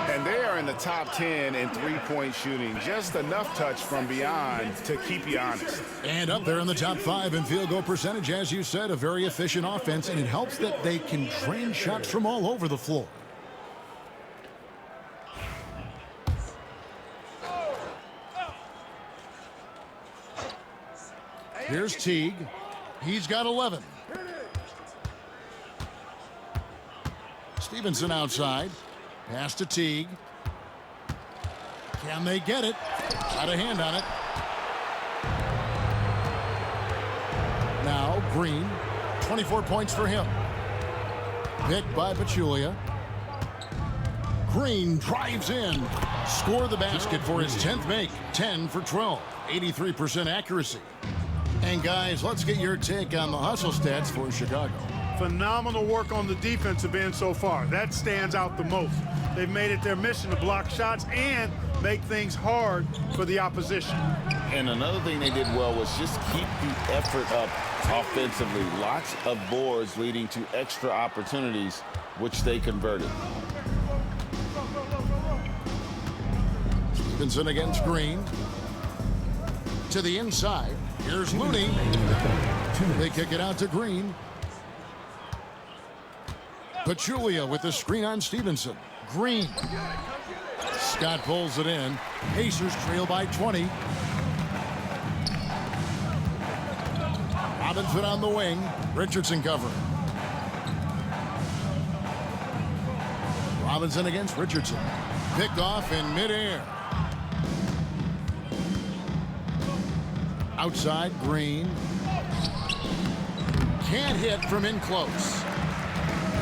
[SPEAKER 6] And they are in the top 10 in three-point shooting. Just enough touch from beyond to keep you honest.
[SPEAKER 2] And up there in the top 5 in field goal percentage, as you said, a very efficient offense, and it helps that they can drain shots from all over the floor. Here's Teague. He's got 11. Stevenson outside. Pass to Teague. Can they get it? Got a hand on it. Now Green. 24 points for him. Picked by Pachulia. Green drives in. Score the basket for his 10th make. 10 for 12. 83% accuracy. And guys, let's get your take on the hustle stats for Chicago.
[SPEAKER 4] Phenomenal work on the defensive end so far. That stands out the most. They've made it their mission to block shots and make things hard for the opposition.
[SPEAKER 3] And another thing they did well was just keep the effort up offensively. Lots of boards leading to extra opportunities, which they converted.
[SPEAKER 2] Stevenson against Green. To the inside. Here's Looney. They kick it out to Green. Pachulia with the screen on Stevenson. Green. Scott pulls it in. Pacers trail by 20. Robinson on the wing. Richardson covering. Robinson against Richardson. Picked off in midair. Outside, Green. Can't hit from in close.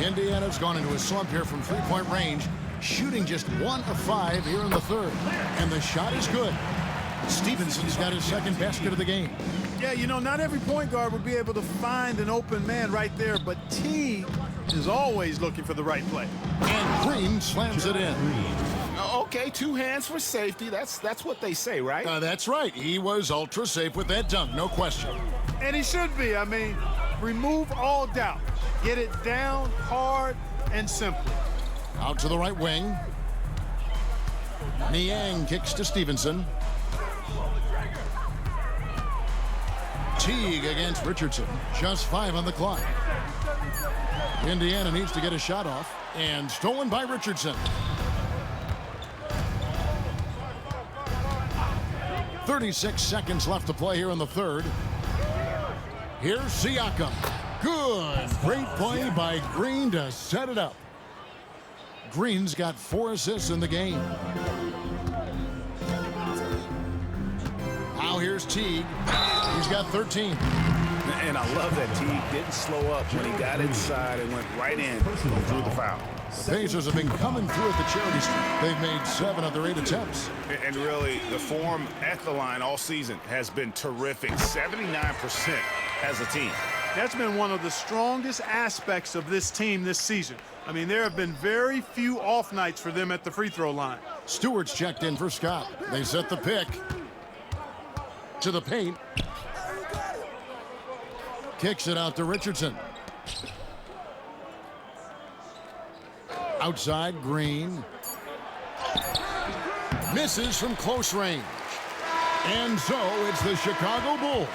[SPEAKER 2] Indiana's gone into a slump here from three-point range, shooting just 1 of 5 here in the third. And the shot is good. Stevenson's got his second basket of the game.
[SPEAKER 4] Yeah, you know, not every point guard would be able to find an open man right there, but Teague is always looking for the right play.
[SPEAKER 2] And Green slams it in.
[SPEAKER 6] Okay, 2 hands for safety. That's what they say, right?
[SPEAKER 2] That's right. He was ultra safe with that dunk, no question.
[SPEAKER 4] And he should be. I mean, remove all doubt. Get it down hard and simple.
[SPEAKER 2] Out to the right wing. Niang kicks to Stevenson. Teague against Richardson. Just 5 on the clock. Indiana needs to get a shot off. And stolen by Richardson. 36 seconds left to play here in the third. Here's Siakam. Good. Great play by Green to set it up. Green's got 4 assists in the game. Now here's Teague. He's got 13.
[SPEAKER 6] And I love that Teague didn't slow up when he got inside and went right in through the foul.
[SPEAKER 2] The Pacers have been coming through at the charity stripe. They've made 7 of their 8 attempts.
[SPEAKER 6] And really, the form at the line all season has been terrific. 79% as a team.
[SPEAKER 4] That's been one of the strongest aspects of this team this season. I mean, there have been very few off nights for them at the free throw line.
[SPEAKER 2] Stewart's checked in for Scott. They set the pick. To the paint. Kicks it out to Richardson. Outside, Green. Misses from close range. And so it's the Chicago Bulls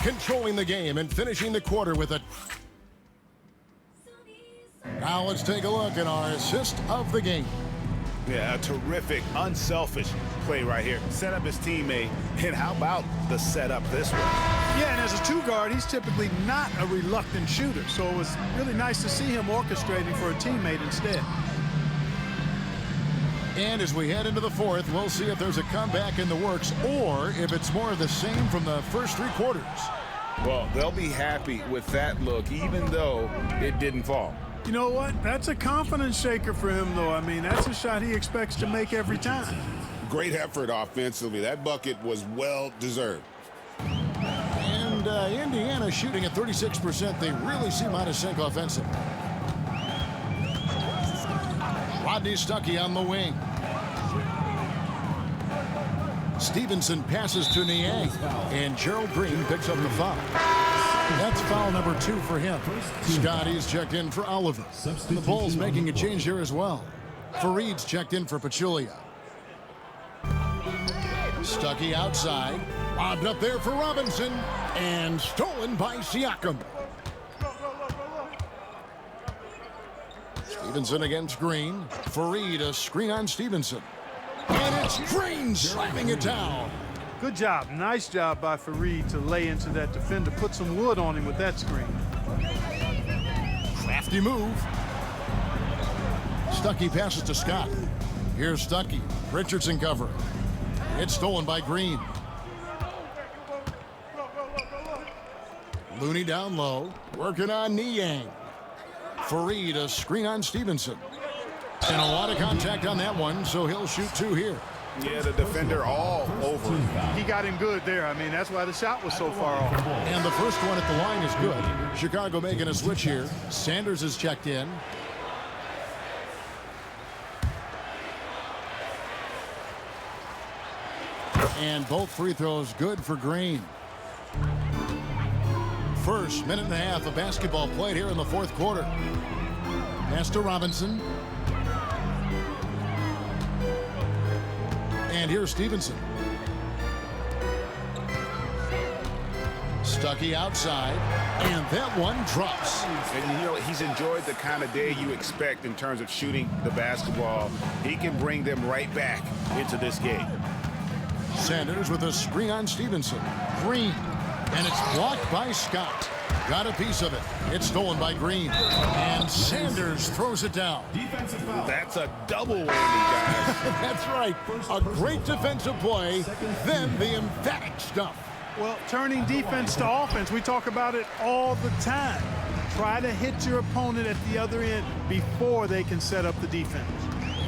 [SPEAKER 2] controlling the game and finishing the quarter with it. Now let's take a look at our assist of the game.
[SPEAKER 6] Yeah, a terrific, unselfish play right here. Set up his teammate, and how about the setup this way?
[SPEAKER 4] Yeah, and as a two-guard, he's typically not a reluctant shooter, so it was really nice to see him orchestrating for a teammate instead.
[SPEAKER 2] And as we head into the fourth, we'll see if there's a comeback in the works or if it's more of the same from the first three quarters.
[SPEAKER 3] Well, they'll be happy with that look, even though it didn't fall.
[SPEAKER 4] You know what? That's a confidence shaker for him, though. I mean, that's a shot he expects to make every time.
[SPEAKER 11] Great effort offensively. That bucket was well-deserved.
[SPEAKER 2] And Indiana shooting at 36%. They really seem out of sync offensively. Rodney Stuckey on the wing. Stevenson passes to Niang, and Gerald Green picks up the foul. That's foul number 2 for him. Scotty's checked in for Oliver. The Bulls making a change here as well. Fareed's checked in for Pachulia. Stuckey outside. Lobbed up there for Robinson, and stolen by Siakam. Stevenson against Green. Fareed a screen on Stevenson. And it's Green slamming it down.
[SPEAKER 4] Good job. Nice job by Fareed to lay into that defender. Put some wood on him with that screen.
[SPEAKER 2] Crafty move. Stuckey passes to Scott. Here's Stuckey. Richardson covering. It's stolen by Green. Looney down low. Working on Niang. Fareed a screen on Stevenson. And a lot of contact on that one, so he'll shoot 2 here.
[SPEAKER 6] Yeah, the defender all over.
[SPEAKER 4] He got him good there. I mean, that's why the shot was so far off.
[SPEAKER 2] And the first one at the line is good. Chicago making a switch here. Sanders is checked in. And both free throws good for Green. First minute and a half of basketball played here in the fourth quarter. Pass to Robinson. And here's Stevenson. Stuckey outside, and that one drops.
[SPEAKER 6] And you know, he's enjoyed the kind of day you expect in terms of shooting the basketball. He can bring them right back into this game.
[SPEAKER 2] Sanders with a screen on Stevenson. Green, and it's blocked by Scott. Got a piece of it. It's stolen by Green. And Sanders throws it down.
[SPEAKER 6] That's a double whammy, guys.
[SPEAKER 2] That's right. A great defensive play, then the emphatic stuff.
[SPEAKER 4] Well, turning defense to offense, we talk about it all the time. Try to hit your opponent at the other end before they can set up the defense.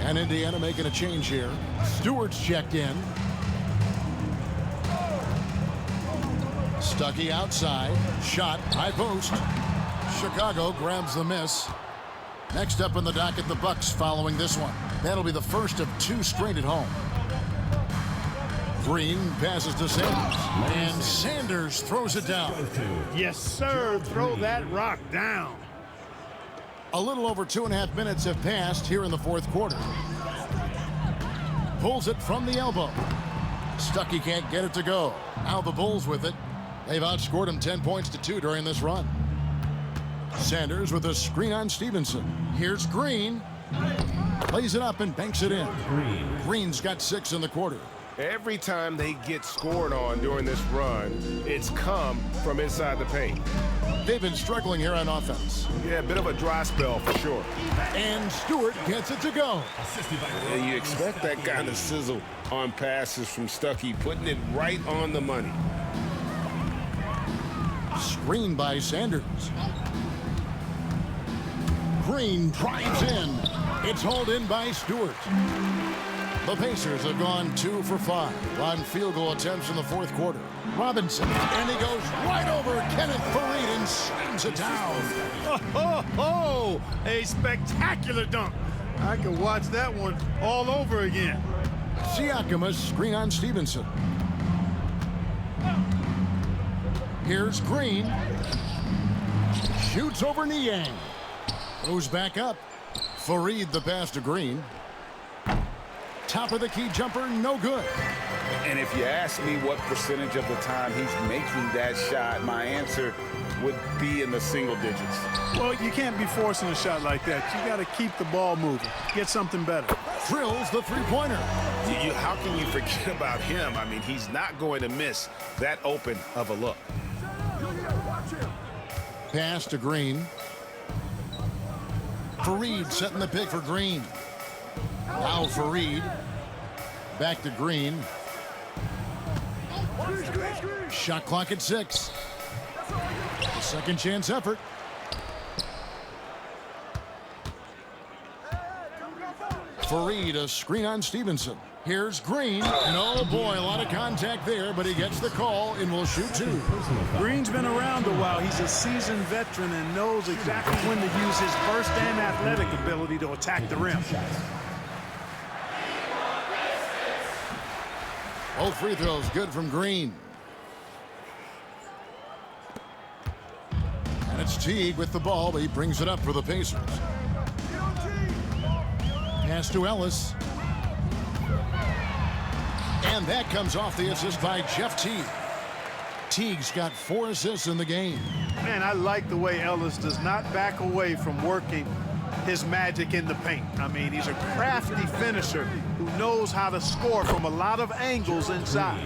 [SPEAKER 2] And Indiana making a change here. Stewart's checked in. Stuckey outside. Shot. High post. Chicago grabs the miss. Next up in the docket, the Bucks following this one. That'll be the first of 2 straight at home. Green passes to Sanders. And Sanders throws it down.
[SPEAKER 4] Yes, sir. Throw that rock down.
[SPEAKER 2] A little over 2.5 minutes have passed here in the fourth quarter. Pulls it from the elbow. Stuckey can't get it to go. Now the Bulls with it. They've outscored him 10 points to 2 during this run. Sanders with a screen on Stevenson. Here's Green. Lays it up and banks it in. Green's got 6 in the quarter.
[SPEAKER 11] Every time they get scored on during this run, it's come from inside the paint.
[SPEAKER 2] They've been struggling here on offense.
[SPEAKER 6] Yeah, a bit of a dry spell for sure.
[SPEAKER 2] And Stewart gets it to go.
[SPEAKER 11] And you expect that kind of sizzle on passes from Stuckey, putting it right on the money.
[SPEAKER 2] Screen by Sanders. Green drives in. It's hauled in by Stewart. The Pacers have gone 2 for 5 on field goal attempts in the fourth quarter. Robinson, and he goes right over Kenneth Fareed and slams it down.
[SPEAKER 4] Oh, a spectacular dunk. I could watch that one all over again.
[SPEAKER 2] Siakam a screen on Stevenson. Here's Green. Shoots over Niang. Goes back up. Fareed the pass to Green. Top of the key jumper, no good.
[SPEAKER 3] And if you ask me what percentage of the time he's making that shot, my answer would be in the single digits.
[SPEAKER 4] Well, you can't be forcing a shot like that. You got to keep the ball moving. Get something better.
[SPEAKER 2] drills the three-pointer.
[SPEAKER 6] How can you forget about him? I mean, he's not going to miss that open of a look.
[SPEAKER 2] Pass to Green. Fareed setting the pick for Green. Now Fareed. Back to Green. Shot clock at 6. A second chance effort. Fareed, a screen on Stevenson. Here's Green. And oh boy, a lot of contact there, but he gets the call and will shoot 2.
[SPEAKER 4] Green's been around a while. He's a seasoned veteran and knows exactly when to use his burst and athletic ability to attack the rim.
[SPEAKER 2] Both free throws good from Green. And it's Teague with the ball, but he brings it up for the Pacers. Pass to Ellis. And that comes off the assist by Jeff Teague. Teague's got 4 assists in the game.
[SPEAKER 4] Man, I like the way Ellis does not back away from working his magic in the paint. I mean, he's a crafty finisher who knows how to score from a lot of angles inside.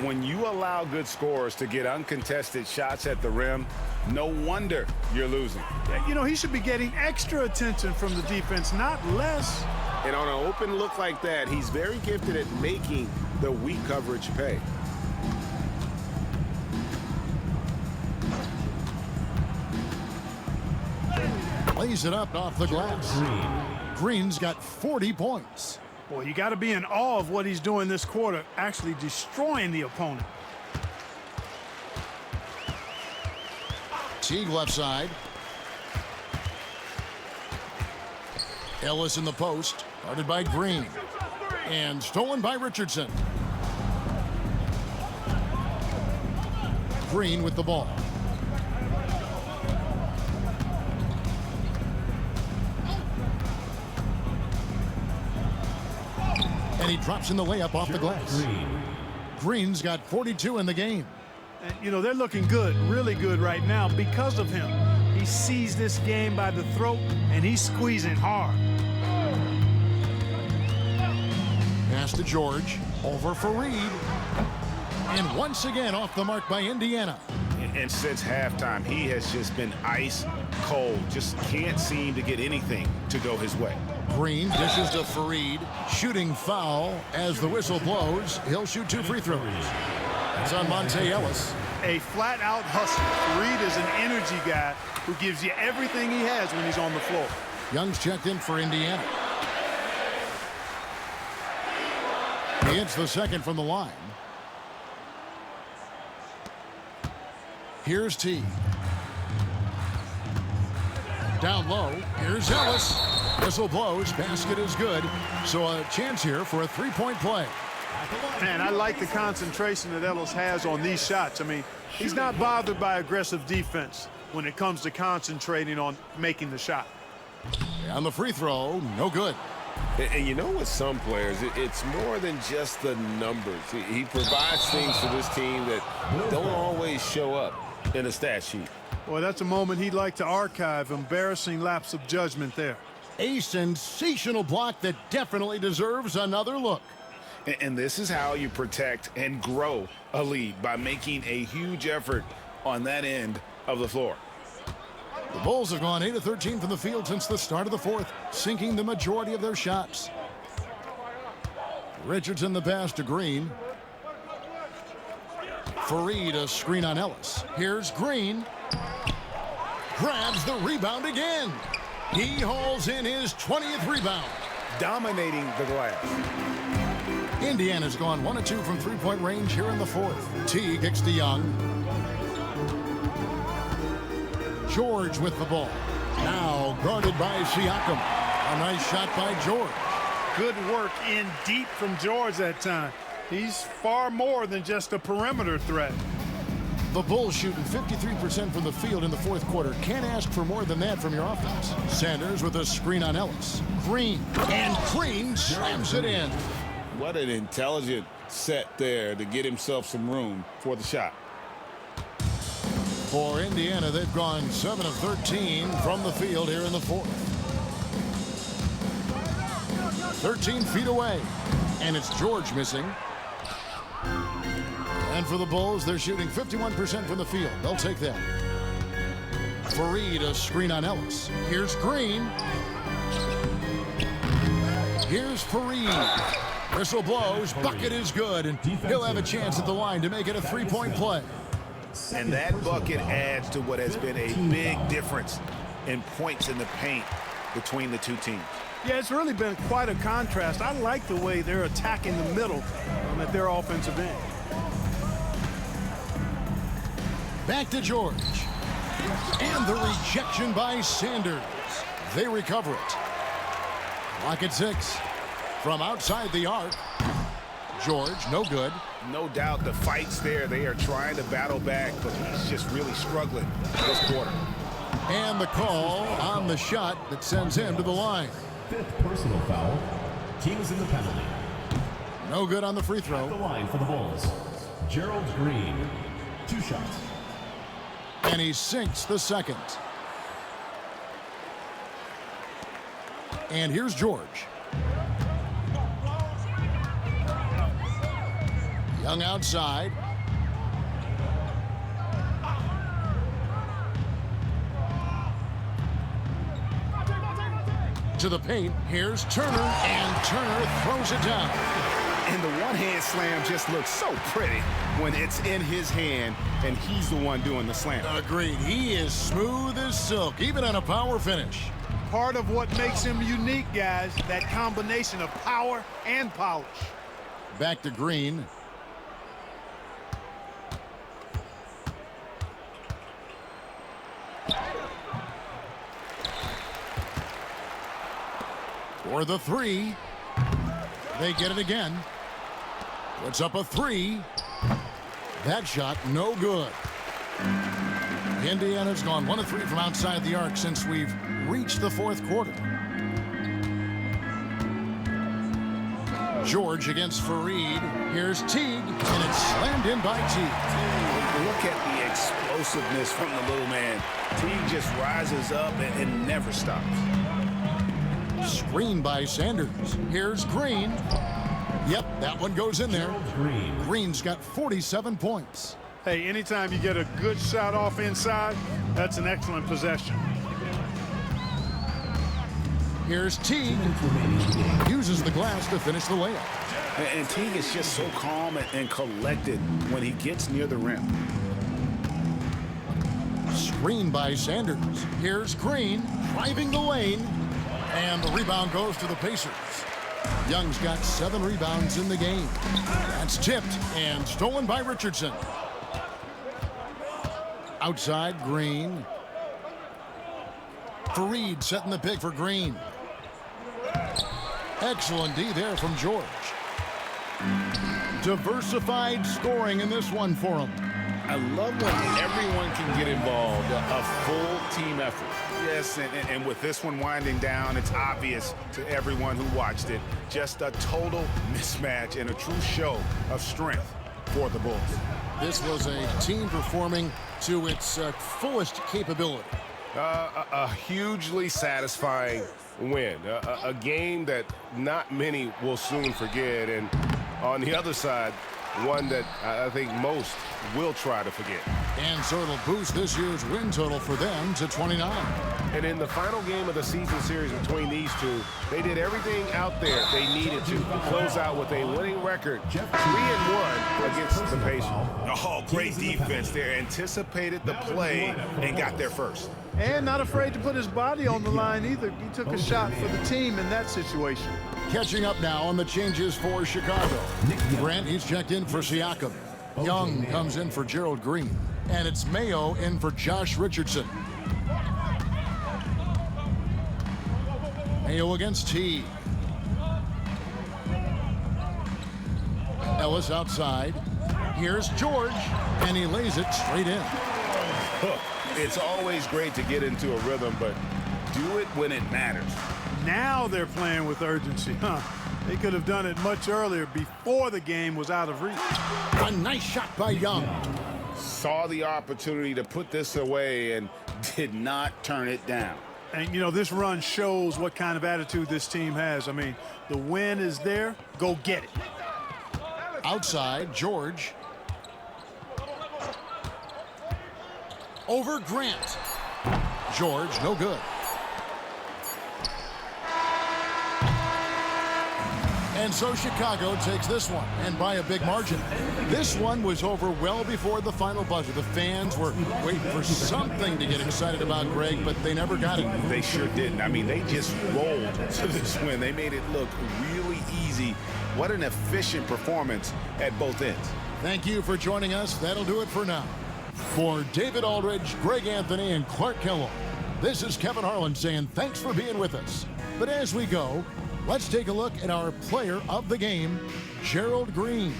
[SPEAKER 6] When you allow good scorers to get uncontested shots at the rim, no wonder you're losing.
[SPEAKER 4] You know, he should be getting extra attention from the defense, not less.
[SPEAKER 6] And on an open look like that, he's very gifted at making the weak coverage pay.
[SPEAKER 2] Lays it up off the glass. Green's got 40 points.
[SPEAKER 4] Boy, you got to be in awe of what he's doing this quarter, actually destroying the opponent.
[SPEAKER 2] Teague left side. Ellis in the post, guarded by Green. And stolen by Richardson. Green with the ball. And he drops in the layup off the glass. Green's got 42 in the game.
[SPEAKER 4] And, you know, they're looking good, really good right now because of him. He sees this game by the throat, and he's squeezing hard.
[SPEAKER 2] Pass to George. Over Fareed. And once again off the mark by Indiana.
[SPEAKER 6] And since halftime, he has just been ice cold. Just can't seem to get anything to go his way.
[SPEAKER 2] Green dishes to Fareed. Shooting foul as the whistle blows. He'll shoot 2 free throws. That's on Monte Ellis.
[SPEAKER 4] A flat-out hustler. Fareed is an energy guy who gives you everything he has when he's on the floor.
[SPEAKER 2] Young's checked in for Indiana. He hits the second from the line. Here's T. Down low. Here's Ellis. Whistle blows. Basket is good. So a chance here for a three-point play.
[SPEAKER 4] Man, I like the concentration that Ellis has on these shots. I mean, he's not bothered by aggressive defense when it comes to concentrating on making the shot.
[SPEAKER 2] On the free throw, no good.
[SPEAKER 11] And you know, with some players, it's more than just the numbers. He provides things for this team that don't always show up in a stat sheet.
[SPEAKER 4] Well, that's a moment he'd like to archive. Embarrassing lapse of judgment there.
[SPEAKER 2] A sensational block that definitely deserves another look.
[SPEAKER 6] And this is how you protect and grow a lead, by making a huge effort on that end of the floor.
[SPEAKER 2] The Bulls have gone 8 of 13 from the field since the start of the fourth, sinking the majority of their shots. Richardson the pass to Green. Fareed a screen on Ellis. Here's Green. Grabs the rebound again. He hauls in his 20th rebound.
[SPEAKER 6] Dominating the glass.
[SPEAKER 2] Indiana's gone 1 of 2 from three-point range here in the fourth. T kicks to Young. George with the ball. Now guarded by Siakam. A nice shot by George.
[SPEAKER 4] Good work in deep from George that time. He's far more than just a perimeter threat.
[SPEAKER 2] The Bulls shooting 53% from the field in the fourth quarter. Can't ask for more than that from your offense. Sanders with a screen on Ellis. Green. And Green slams it in.
[SPEAKER 3] What an intelligent set there to get himself some room for the shot.
[SPEAKER 2] For Indiana, they've gone 7 of 13 from the field here in the fourth. 13 feet away. And it's George missing. And for the Bulls, they're shooting 51% from the field. They'll take that. Fareed, a screen on Ellis. Here's Green. Here's Fareed. Whistle blows. Bucket is good. And he'll have a chance at the line to make it a three-point play.
[SPEAKER 6] And that bucket adds to what has been a big difference in points in the paint between the two teams.
[SPEAKER 4] Yeah, it's really been quite a contrast. I like the way they're attacking the middle at their offensive end.
[SPEAKER 2] Back to George. And the rejection by Sanders. They recover it. Clock at 6. From outside the arc. George, no good.
[SPEAKER 6] No doubt the fight's there. They are trying to battle back, but he's just really struggling this quarter.
[SPEAKER 2] And the call on the shot that sends him to the line.
[SPEAKER 5] 5th personal foul. Team is in the penalty.
[SPEAKER 2] No good on the free throw.
[SPEAKER 5] At the line for the Bulls. Gerald Green. 2 shots.
[SPEAKER 2] And he sinks the second. And here's George. Young outside. To the paint. Here's Turner. And Turner throws it down.
[SPEAKER 6] And the one-hand slam just looks so pretty when it's in his hand and he's the one doing the slam.
[SPEAKER 2] Agreed. He is smooth as silk, even on a power finish.
[SPEAKER 4] Part of what makes him unique, guys, that combination of power and polish.
[SPEAKER 2] Back to Green. For the 3. They get it again. Puts up a 3. That shot, no good. Indiana's gone 1 of 3 from outside the arc since we've reached the 4th quarter. George against Fareed. Here's Teague, and it's slammed in by Teague.
[SPEAKER 6] Look at the explosiveness from the little man. Teague just rises up and never stops.
[SPEAKER 2] Screen by Sanders. Here's Green. Yep, that one goes in there. Green's got 47 points.
[SPEAKER 4] Hey, anytime you get a good shot off inside, that's an excellent possession.
[SPEAKER 2] Here's Teague. Uses the glass to finish the layup.
[SPEAKER 6] And Teague is just so calm and collected when he gets near the rim.
[SPEAKER 2] Screen by Sanders. Here's Green driving the lane. And the rebound goes to the Pacers. Young's got 7 rebounds in the game. That's tipped and stolen by Richardson. Outside, Green. Fareed setting the pick for Green. Excellent D there from George. Diversified scoring in this one for him.
[SPEAKER 11] I love when everyone can get involved, a full team effort.
[SPEAKER 6] Yes, and with this one winding down, it's obvious to everyone who watched it. Just a total mismatch and a true show of strength for the Bulls.
[SPEAKER 2] This was a team performing to its fullest capability.
[SPEAKER 11] A hugely satisfying win. A game that not many will soon forget. And on the other side, one that I think most will try to forget.
[SPEAKER 2] And so it'll boost this year's win total for them to 29.
[SPEAKER 11] And in the final game of the season series between these two, they did everything out there they needed to close out with a winning record, 3-1 against the Pacers.
[SPEAKER 6] Oh, great defense there. Anticipated the play and got there first.
[SPEAKER 4] And not afraid to put his body on the line either. He took a shot for the team in that situation.
[SPEAKER 2] Catching up now on the changes for Chicago. Grant, he's checked in for Siakam. Young comes in for Gerald Green. And it's Mayo in for Josh Richardson. Mayo against Teague. Ellis outside. Here's George, and he lays it straight in.
[SPEAKER 11] It's always great to get into a rhythm, but
[SPEAKER 6] do it when it matters.
[SPEAKER 4] Now they're playing with urgency, huh? They could have done it much earlier before the game was out of reach.
[SPEAKER 2] A nice shot by Young.
[SPEAKER 6] Saw the opportunity to put this away and did not turn it down.
[SPEAKER 4] And, you know, this run shows what kind of attitude this team has. I mean, the win is there. Go get it.
[SPEAKER 2] Outside, George. Over Grant. George, no good. And so Chicago takes this one, and by a big margin. This one was over well before the final buzzer. The fans were waiting for something to get excited about, Greg, but they never got it.
[SPEAKER 3] They sure didn't. I mean, they just rolled to this win. They made it look really easy. What an efficient performance at both ends.
[SPEAKER 2] Thank you for joining us. That'll do it for now. For David Aldridge, Greg Anthony, and Clark Kellogg, this is Kevin Harlan saying thanks for being with us. But as we go, let's take a look at our player of the game, Gerald Green.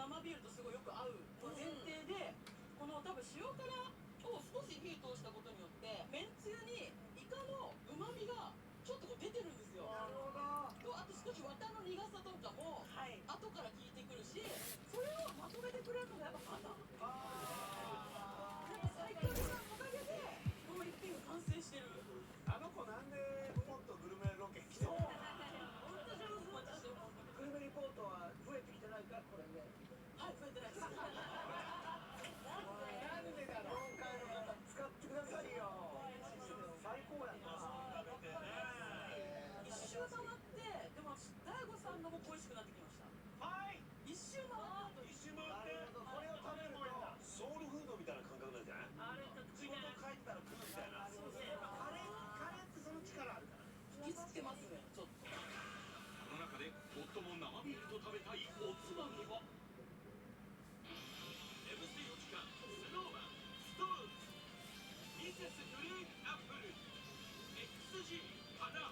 [SPEAKER 12] 生ビールとすごいよく合う前提で、この多分塩辛を少し火通した噂とかも後から聞いてくるし、それをまとめてくれるのがやっぱ肌。斉藤さんのおかげでこの一品が完成してる。
[SPEAKER 13] あの子なんでもっとグルメロケ来てるの？
[SPEAKER 12] 本当上手。私も
[SPEAKER 13] グルメリポートは増えてきてないかこれで。
[SPEAKER 12] はい、増えてないです。なん
[SPEAKER 13] でだろう。今回の方使ってくださいよ。最高やな。
[SPEAKER 12] 一周回ってでも大悟さんのも恋しくなってきました。
[SPEAKER 13] はい。
[SPEAKER 12] 一周回った後。
[SPEAKER 13] 一周回って。これを食べるとソウルフードみたいな感覚なんじゃない？
[SPEAKER 12] あれ
[SPEAKER 13] 仕事帰ったら食うみたいな。そうですね。カレーってその力あるから。
[SPEAKER 12] 引きつけますね。ちょっと。
[SPEAKER 14] この中で最も生ビールと食べたいおつまみは MC お時間スノーマンストーンズミセスグリーンアップル XG 花か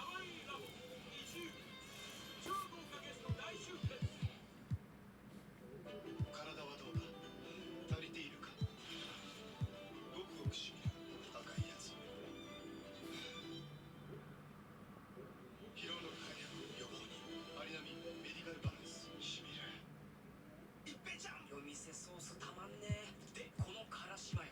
[SPEAKER 14] わいいラボ移住超豪華ゲスト大集結。
[SPEAKER 15] 体はどうだ？足りているか？ごくごくしみる赤いやつ。疲労の回復予防にアリナミンメディカルバランスしみる。
[SPEAKER 13] 一平ちゃん。
[SPEAKER 16] 夜店ソースたまんねえ。でこのからしマヨ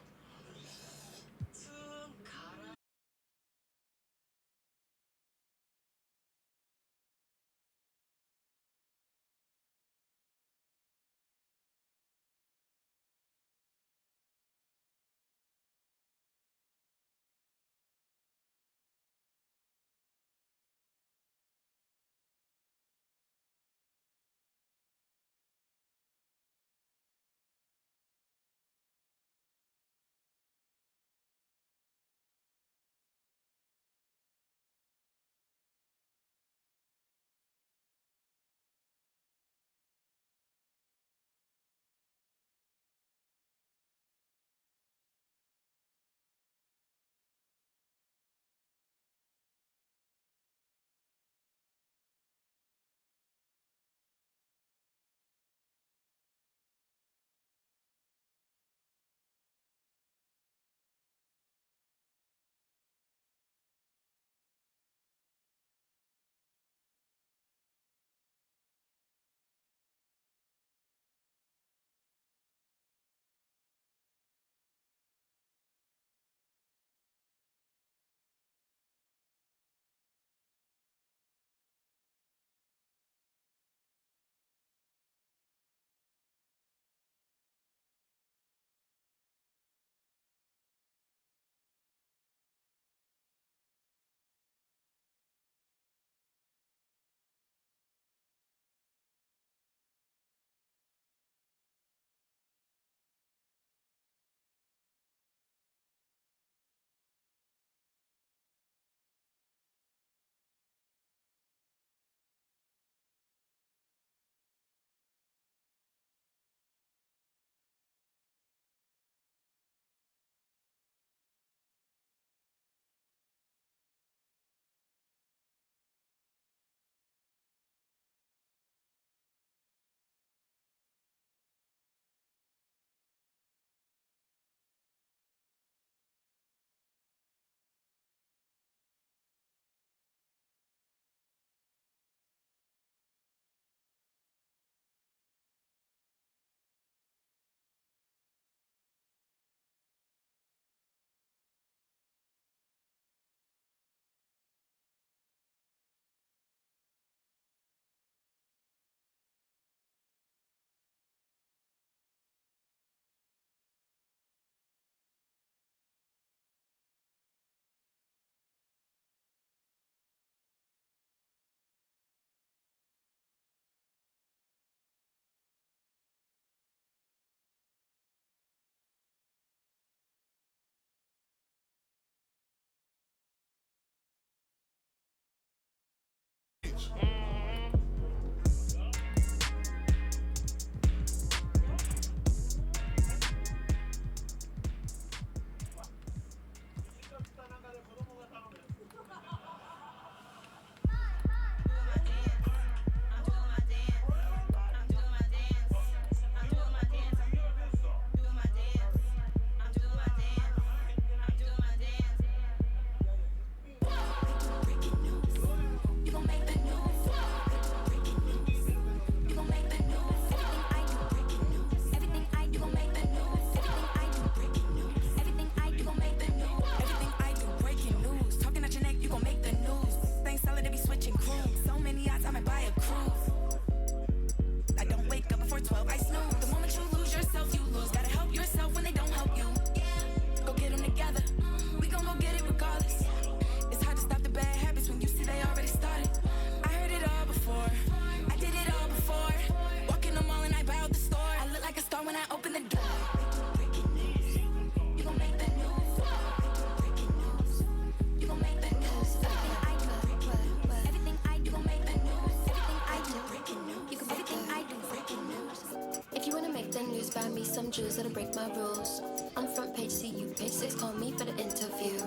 [SPEAKER 16] cut me some jewels that'll break my rules. On the front page, see you, page 6, call me for the interview.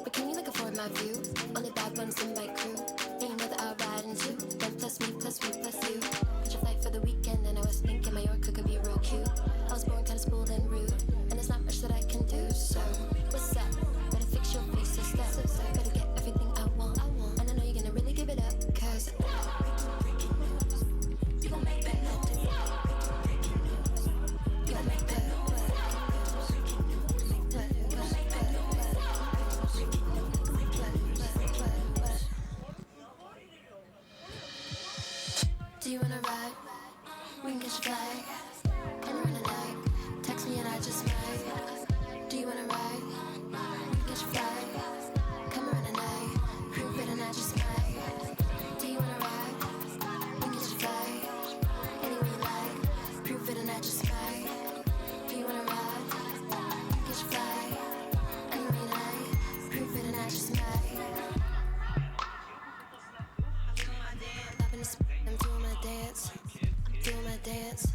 [SPEAKER 16] But can you look afford my view? Only bad ones in my crew. And you know that I'll ride in two. Then plus me, plus me, plus you. Catch a flight for the weekend, and I was thinking Mallorca could be real cute. I was born kinda spoiled and rude, and there's not much that I can do. So, what's up? Better fix your face, sister. Better get everything I want. And I know you're gonna really give it up, cause you gon' make that happen. You gon' make that. Do you wanna ride? We can catch a flight. Come around tonight. Text me and I just might. Do you wanna ride? We can catch a flight. Come around tonight. Prove it and I just might. Do you wanna ride? We can catch a flight. Anywhere you like. Prove it and I just might. Do you wanna ride? We can catch a flight. Anywhere you like. Prove it and I just might. I'm doing my dance, doing my dance.